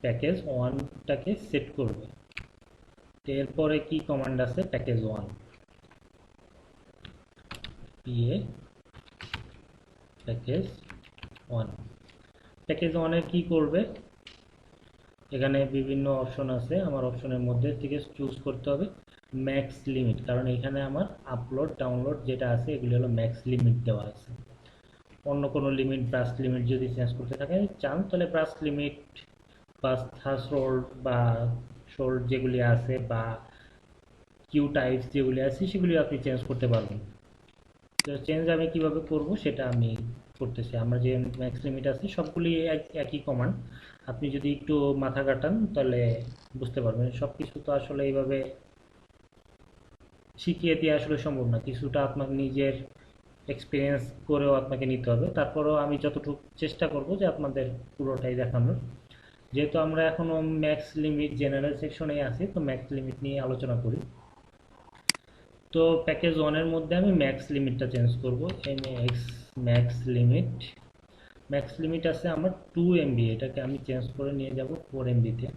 প্যাকেজ 1টাকে সেট করবে। এরপরে কি কমান্ড আছে, প্যাকেজ 1। PA package 1। প্যাকেজ 1 কি করবে, এখানে বিভিন্ন অপশন আছে, আমার অপশনের মধ্যে থেকে চুজ করতে হবে ম্যাক্স লিমিট, কারণ এখানে আমার আপলোড ডাউনলোড যেটা আছে এগুলি হলো ম্যাক্স লিমিট দেওয়া আছে। অন্য কোনো লিমিট ব্রাশ লিমিট যদি চেঞ্জ করতে থাকে চান তাহলে ব্রাশ লিমিট বা থ্রেশহোল্ড বা শোল্ড যেগুলি আছে বা কিউ টাইপস যেগুলি আছে সেগুলি আপনি চেঞ্জ করতে পারবেন। তো চেঞ্জ আমি কিভাবে করব সেটা আমি করতেছি। আমরা যে ম্যাক্স লিমিট আছে সবগুলি একই কমান্ড, আপনি যদি একটু মাথা কাটান তাহলে বুঝতে পারবেন। সব কিছু তো আসলে এইভাবে শিখিয়ে দিয়ে আসলে সম্ভব না, কিছুটা আপনার নিজের এক্সপিরিয়েন্স করেও আপনাকে নিতে হবে। তারপরেও আমি যতটুকু চেষ্টা করব যে আপনাদের পুরোটাই দেখানোর। যেহেতু আমরা এখনও ম্যাক্স লিমিট জেনারেল সেকশনেই আছি, তো ম্যাক্স লিমিট নিয়ে আলোচনা করি। তো প্যাকেজ 1-এর মধ্যে আমি ম্যাক্স লিমিটটা চেঞ্জ করব, ম্যাক্স লিমিট। ম্যাক্স লিমিট আছে আমার 2 MB, এটাকে আমি চেঞ্জ করে নিয়ে যাব 4 MB-তে,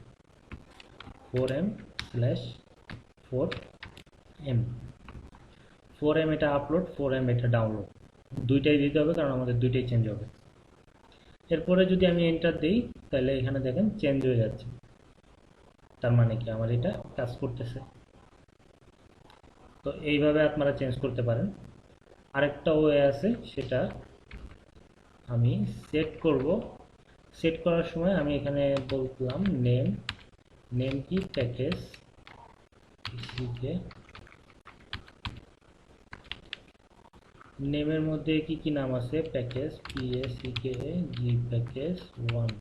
4M/4M। 4M এটা আপলোড, 4M এটা ডাউনলোড, দুইটাই দিতে হবে কারণ আমাদের দুইটাই চেঞ্জ হবে। এরপরে যদি আমি এন্টার দিই তাহলে এখানে দেখেন চেঞ্জ হয়ে যাচ্ছে, তার মানে কি আমার এটা কাজ করতেছে। তো এইভাবে আপনারা চেঞ্জ করতে পারেন। আরেকটা ওয়ে আছে, সেটা আমি সেট করব। সেট করার সময় আমি এখানে বললাম নেম কি প্যাকেজ কে, নেমের মধ্যে কি কি নাম আছে, প্যাকেজ PACKG প্যাকেজ 1।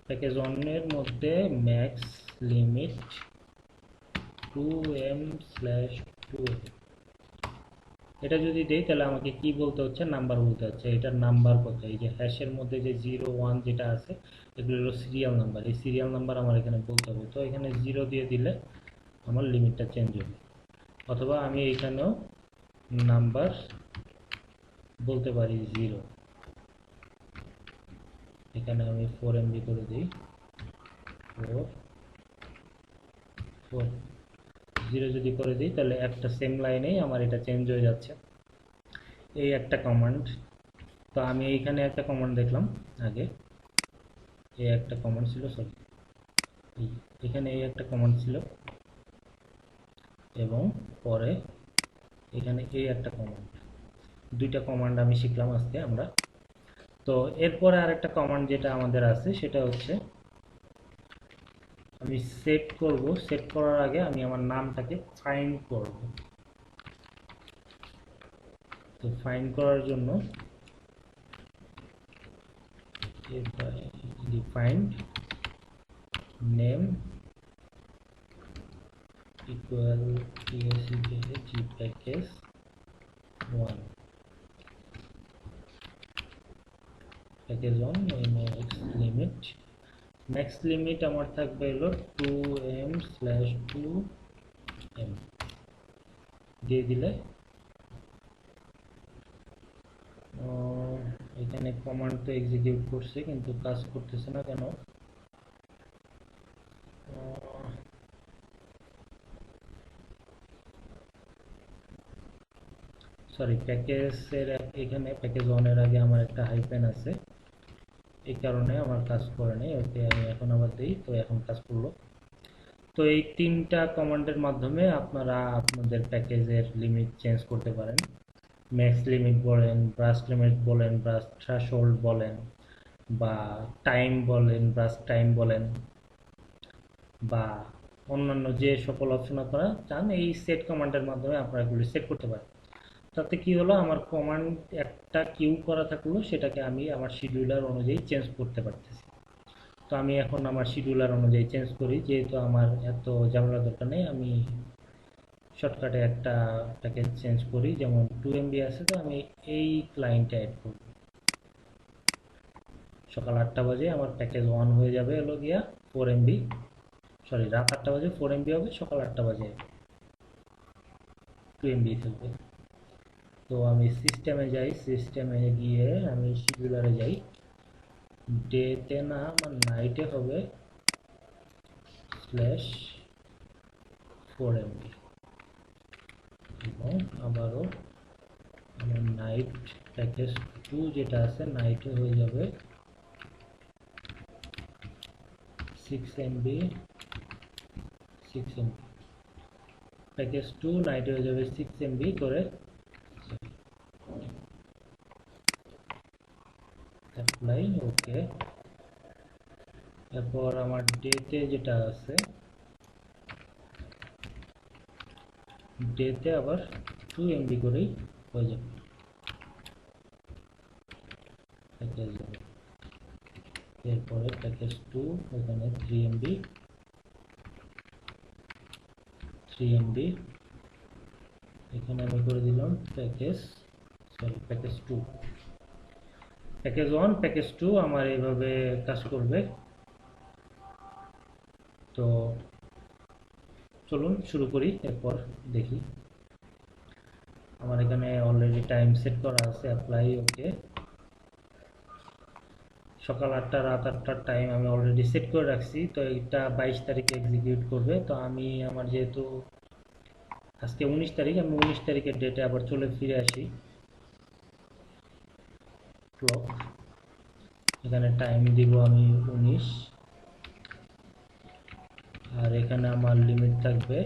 প্যাকেজ 1 এর মধ্যে ম্যাক্স লিমিট 2M/2। এটা যদি দেই তাহলে আমাকে কি বলতে হচ্ছে, নাম্বার বলতে হচ্ছে। এটার নাম্বার কত, এই যে হ্যাশের মধ্যে যে 0 1 যেটা আছে এগুলো হলো সিরিয়াল নাম্বার, এই সিরিয়াল নাম্বার আমার এখানে বলতে হবে। তো এখানে 0 দিয়ে দিলে আমার লিমিটটা চেঞ্জ হবে, অথবা আমি এখানেও নাম্বার বলতে পারি 0। এখানে আমি 4MB করে দিই, 4 0 যদি করে দিই তাহলে একটা সেম লাইনেই আমার এটা চেঞ্জ হয়ে যাচ্ছে। এই একটা কমান্ড। তো আমি এইখানে একটা কমান্ড দেখলাম আগে, এই একটা কমান্ড ছিল, সরি এখানে এই একটা কমান্ড ছিল, এবং পরে এখানে এই একটা কমান্ড, দুইটা কমান্ড আমি শিখলাম আজকে আমরা। তো এরপরে আরেকটা কমান্ড যেটা আমাদের আছে সেটা হচ্ছে আমি সেট করব। সেট করার আগে আমি আমার নামটাকে ফাইন্ড করব। তো ফাইন্ড করার জন্য defined name equal PACKG package 1, package 1 max limit আমার থাকবে হলো 2M/2M দিয়ে দিলে এখানে কমান্ড তো এক্সিকিউট করছে কিন্তু কাজ করতেছে না কেন, সরি প্যাকেজের এখানে প্যাকেজ 1-এর আগে আমার একটা হাইফেন আছে, এই কারণে আমার কাজ করে নাই। ওকে আমি এখন আবার দিই, তো এখন কাজ করলো। তো এই তিনটা কমান্ডের মাধ্যমে আপনারা আপনাদের প্যাকেজের লিমিট চেঞ্জ করতে পারেন। ম্যাক্স লিমিট বলেন, ব্রাশ লিমিট বলেন, ব্রাশ থ্রেশহোল্ড বলেন, বা টাইম বলেন, ব্রাশ টাইম বলেন, বা অন্যান্য যে সকল অপশন আপনারা চান এই সেট কমান্ডের মাধ্যমে আপনারা এগুলি সেট করতে পারেন। তাতে কি হলো, আমার কমান্ড একটা কিউ করা থাকলো সেটাকে আমি আমার শিডিউলার অনুযায়ী চেঞ্জ করতে পারতেছি। তো আমি এখন আমার শিডিউলার অনুযায়ী চেঞ্জ করি, যেহেতু আমার এত ঝামেলা দরকার নেই। আমি শর্টকাটে একটা প্যাকেজ চেঞ্জ করি, যেমন 2MB আছে, তো আমি এই ক্লায়েন্টটা অ্যাড করব। সকাল 8টা বাজে আমার প্যাকেজ 1 হয়ে যাবে হলো গিয়া 4MB, সরি রাত 8টা বাজে 4MB হবে, সকাল 8টা বাজে 2MB থাকবে। তো আমি সিস্টেমে যাই, সিস্টেমে গিয়ে আমি শিডিউলারে যাই, ডেতে না আমার নাইটে হবে /4MB, এবং আবারও নাইট প্যাকেজ 2 যেটা আছে নাইটে হয়ে যাবে 6 MB 6 MB প্যাকেজ 2 নাইটে হয়ে যাবে 6 MB করে অ্যাপ্লাই ওকে। এরপর আমার ডেতে যেটা আছে ডেতে আবার 2 MB করেই হয়ে যাবে প্যাকেজ। এরপরে প্যাকেজ 2 এখানে 3 MB এখানে আমি করে দিলাম প্যাকেজ প্যাকেজ 2 প্যাকেজ 1 প্যাকেজ 2 আমার এইভাবে কাজ করবে। তো চলুন শুরু করি, এরপর দেখি। আমার এখানে অলরেডি টাইম সেট করা আছে, অ্যাপ্লাই ওকে। সকাল 8টা রাত 8টার টাইম আমি অলরেডি সেট করে রাখছি। তো এটা 22 তারিখে এক্সিকিউট করবে। তো আমি আমার যেহেতু আজকে 19 তারিখ, আমি 19 তারিখের ডেটে আবার চলে ফিরে আসি। ক্লক এখানে টাইম দিব আমি 19, আর এখানে আমার লিমিট থাকবে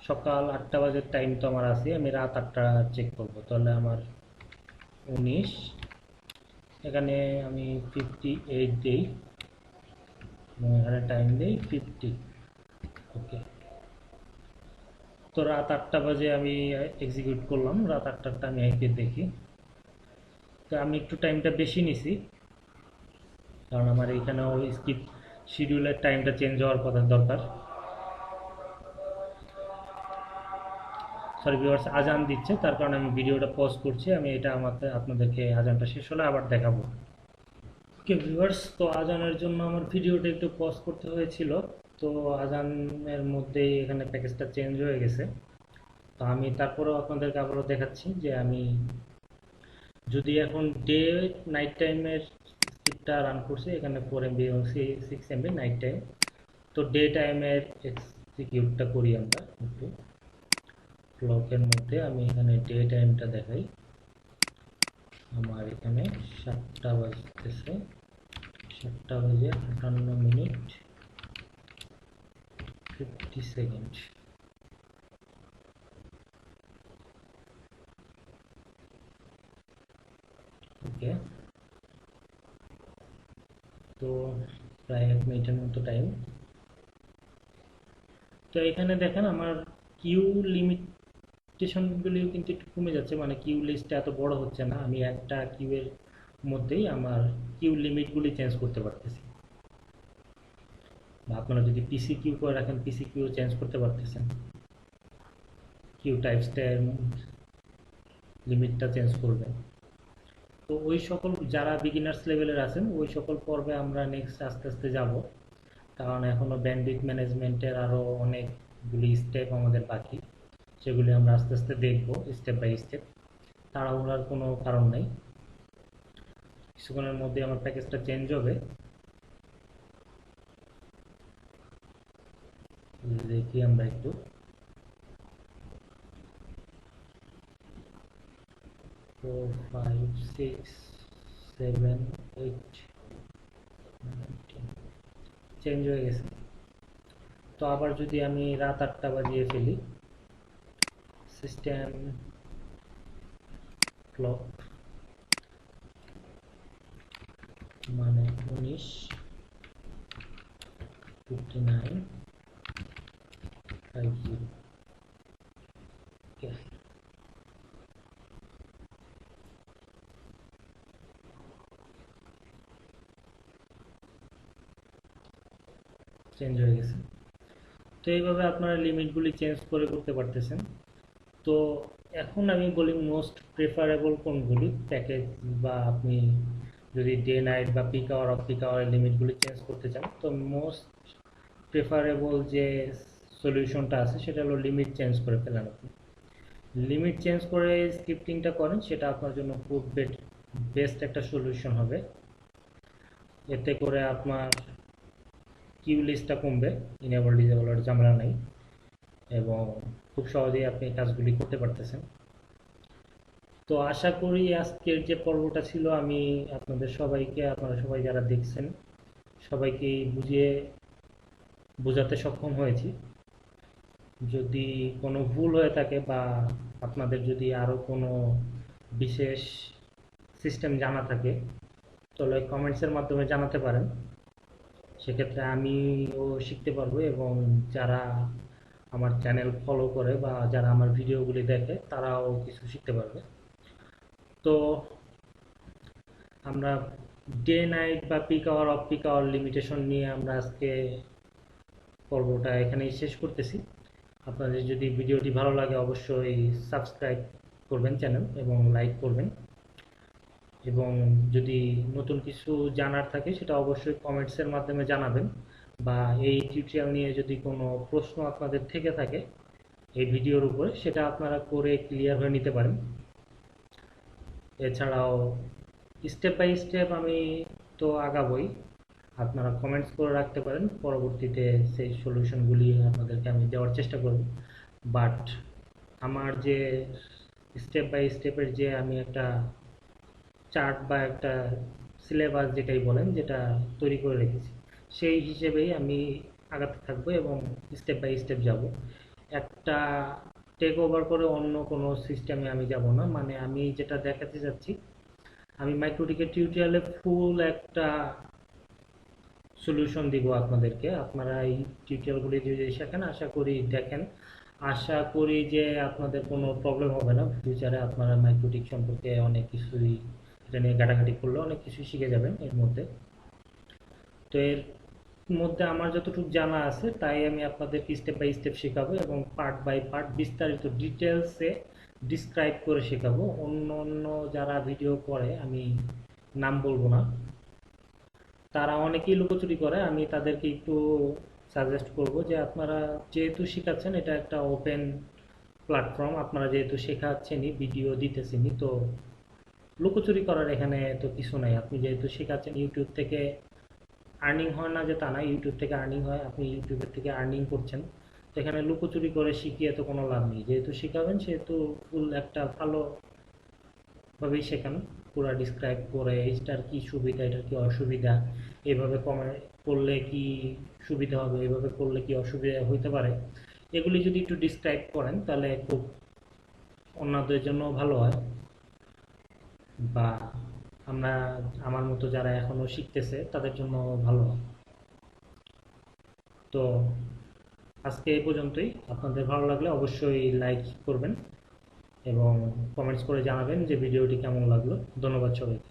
সকাল 8টা বাজে টাইম। তো আমার আছে, আমি রাত 8টা চেক করব। তাহলে আমার 19 এখানে আমি 58 দিই এবং এখানে টাইম দিই 50 ওকে। তো রাত 8টা বাজে আমি এক্সিকিউট করলাম। রাত 8টারটা আমি আইপি দেখি। তো আমি একটু টাইমটা বেশি নিছি, কারণ আমার এইখানেও স্কিপ শিডিউলের টাইমটা চেঞ্জ হওয়ার কথা দরকার। সরি ভিউয়ার্স, আজান দিচ্ছে, তার কারণে আমি ভিডিওটা পজ করছি। আমি এটা আপনাদেরকে আজানটা শেষ হলে আবার দেখাবো। ওকে ভিউয়ার্স, তো আজানের জন্য আমার ভিডিওটা একটু পজ করতে হয়েছিল। তো আজানের মধ্যেই এখানে প্যাকেজটা চেঞ্জ হয়ে গেছে। তো আমি তারপরেও আপনাদেরকে আবারও দেখাচ্ছি যে আমি যদি এখন ডে নাইট টাইমের স্ক্রিপ্টটা রান করছি, এখানে 4 MB এবং 6 MB নাইট টাইম। তো ডে টাইমের এক্সিকিউটটা করি আমরা একটু। ক্লকের মধ্যে আমি এখানে ডে টাইমটা দেখাই। আমার এখানে 7টা বাজতেছে, 7টা বাজে 58 মিনিট 50 সেকেন্ড। ওকে, তো প্রায় 1 মিনিটের মতো টাইম। তো এখানে দেখেন আমার কিউ লিমিটেশনগুলিও কিন্তু একটু কমে যাচ্ছে, মানে কিউ লিস্টটা এত বড় হচ্ছে না। আমি একটা কিউয়ের মধ্যেই আমার কিউ লিমিটগুলি চেঞ্জ করতে পারতেছি। বা আপনারা যদি পিসি কিউ করে রাখেন, পিসি কিউ চেঞ্জ করতে পারতেছেন। কিউ টাইপসটা লিমিটটা চেঞ্জ করবেন। তো ওই সকল যারা বিগিনার্স লেভেলের আছেন, ওই সকল পর্বে আমরা নেক্সট আস্তে আস্তে যাব, কারণ এখনও ব্যান্ডউইথ ম্যানেজমেন্টের আরও অনেকগুলি স্টেপ আমাদের বাকি। সেগুলি আমরা আস্তে আস্তে দেখব স্টেপ বাই স্টেপ। তাড়াহুড়ার কোনো কারণ নেই। কিছুক্ষণের মধ্যে আমার প্যাকেজটা চেঞ্জ হবে। দেখি আমরা একটু। 4 5 6 7 8 চেঞ্জ হয়ে গেছে। তো আবার যদি আমি রাত 8টা বাজিয়ে ফেলি, সিস্টেম ক্লক মানে 19:59:50 ওকে। চেঞ্জ হয়ে গেছে। তো এইভাবে আপনারা লিমিটগুলি চেঞ্জ করে করতে পারতেছেন। তো এখন আমি বলি মোস্ট প্রেফারেবল কোনগুলি প্যাকেজ, বা আপনি যদি ডে নাইট বা পিক আওয়ার অফ পিক আওয়ারের লিমিটগুলি চেঞ্জ করতে চান, তো মোস্ট প্রেফারেবল যে সলিউশনটা আছে সেটা হলো লিমিট চেঞ্জ করে ফেলেন। আপনি লিমিট চেঞ্জ করে স্ক্রিপ্টিংটা করেন, সেটা আপনার জন্য খুব বেস্ট একটা সলিউশন হবে। এতে করে আপনার কিউ লিস্টটা কমবে, ইনেবল ডিসেবলের ঝামেলা নেই, এবং খুব সহজেই আপনি কাজগুলি করতে পারতেছেন। তো আশা করি আজকের যে পর্বটা ছিল আমি আপনাদের সবাইকে, আপনারা সবাই যারা দেখছেন সবাইকে বুঝিয়ে বোঝাতে সক্ষম হয়েছি। যদি কোনো ভুল হয়ে থাকে বা আপনাদের যদি আরও কোনো বিশেষ সিস্টেম জানা থাকে তাহলে কমেন্টসের মাধ্যমে জানাতে পারেন। সেক্ষেত্রে আমিও শিখতে পারবো এবং যারা আমার চ্যানেল ফলো করে বা যারা আমার ভিডিওগুলি দেখে তারাও কিছু শিখতে পারবে। তো আমরা ডে নাইট বা peak hour off peak hour limitation নিয়ে আমরা আজকে পর্বটা এখানেই শেষ করতেছি। আপনাদের যদি ভিডিওটি ভালো লাগে অবশ্যই সাবস্ক্রাইব করবেন চ্যানেল এবং লাইক করবেন, এবং যদি নতুন কিছু জানার থাকে সেটা অবশ্যই কমেন্টসের মাধ্যমে জানাবেন, বা এই টিউটোরিয়াল নিয়ে যদি কোনো প্রশ্ন আপনাদের থেকে থাকে এই ভিডিওর উপরে সেটা আপনারা করে ক্লিয়ার হয়ে নিতে পারেন। এছাড়াও স্টেপ বাই স্টেপ আমি তো আগাবই, আপনারা কমেন্টস করে রাখতে পারেন, পরবর্তীতে সেই সলিউশনগুলি আপনাদেরকে আমি দেওয়ার চেষ্টা করব। বাট আমার যে স্টেপ বাই স্টেপের যে আমি একটা চার্ট বা একটা সিলেবাস যেটাই বলেন যেটা তৈরি করে রেখেছি সেই হিসেবেই আমি আগাতে থাকবো এবং স্টেপ বাই স্টেপ যাব। একটা টেক ওভার করে অন্য কোনো সিস্টেমে আমি যাব না। মানে আমি যেটা দেখাতে যাচ্ছি, আমি মাইক্রোটিকের টিউটোরিয়ালে ফুল একটা সলিউশন দিব আপনাদেরকে। আপনারা এই টিউটোরিয়ালগুলি যদি শেখেন, আশা করি দেখেন, আশা করি যে আপনাদের কোনো প্রবলেম হবে না ফিউচারে। আপনারা মাইক্রোটিক সম্পর্কে অনেক কিছুই এটা নিয়ে ঘাটাঘাটি করলে অনেক কিছুই শিখে যাবেন এর মধ্যে। তো এর মধ্যে আমার যতটুকু জানা আছে তাই আমি আপনাদেরকে স্টেপ বাই স্টেপ শেখাবো এবং পার্ট বাই পার্ট বিস্তারিত ডিটেলসে ডিসক্রাইব করে শেখাবো। অন্য অন্য যারা ভিডিও করে, আমি নাম বলবো না, তারা অনেকেই লুকোচুরি করে। আমি তাদেরকে একটু সাজেস্ট করব যে আপনারা যেহেতু শেখাচ্ছেন, এটা একটা ওপেন প্ল্যাটফর্ম, আপনারা যেহেতু শেখাচ্ছেনই, ভিডিও দিতেছেনই, তো লুকোচুরি করার এখানে তো কিছু নাই। আপনি যেহেতু শেখাচ্ছেন, ইউটিউব থেকে আর্নিং হয় না যে তা না, ইউটিউব থেকে আর্নিং হয়, আপনি ইউটিউবের থেকে আর্নিং করছেন। তো এখানে লুকোচুরি করে শিখিয়ে তো কোনো লাভ নেই। যেহেতু শেখাবেন সেহেতু ফুল একটা ভালোভাবেই শেখান, পুরো ডিসক্রাইব করে এটার কি সুবিধা, এটার কি অসুবিধা, এভাবে করলে কি সুবিধা হবে, এভাবে করলে কি অসুবিধা হইতে পারে, এগুলি যদি একটু ডিসক্রাইব করেন তাহলে খুব অন্যদের জন্য ভালো হয়। বা আমরা, আমার মতো যারা এখনো শিখতেছে তাদের জন্য ভালো হয়। তো আজকে এই পর্যন্তই। আপনাদের ভালো লাগলে অবশ্যই লাইক করবেন এবং কমেন্টস করে জানাবেন যে ভিডিওটি কেমন লাগলো। ধন্যবাদ সবাইকে।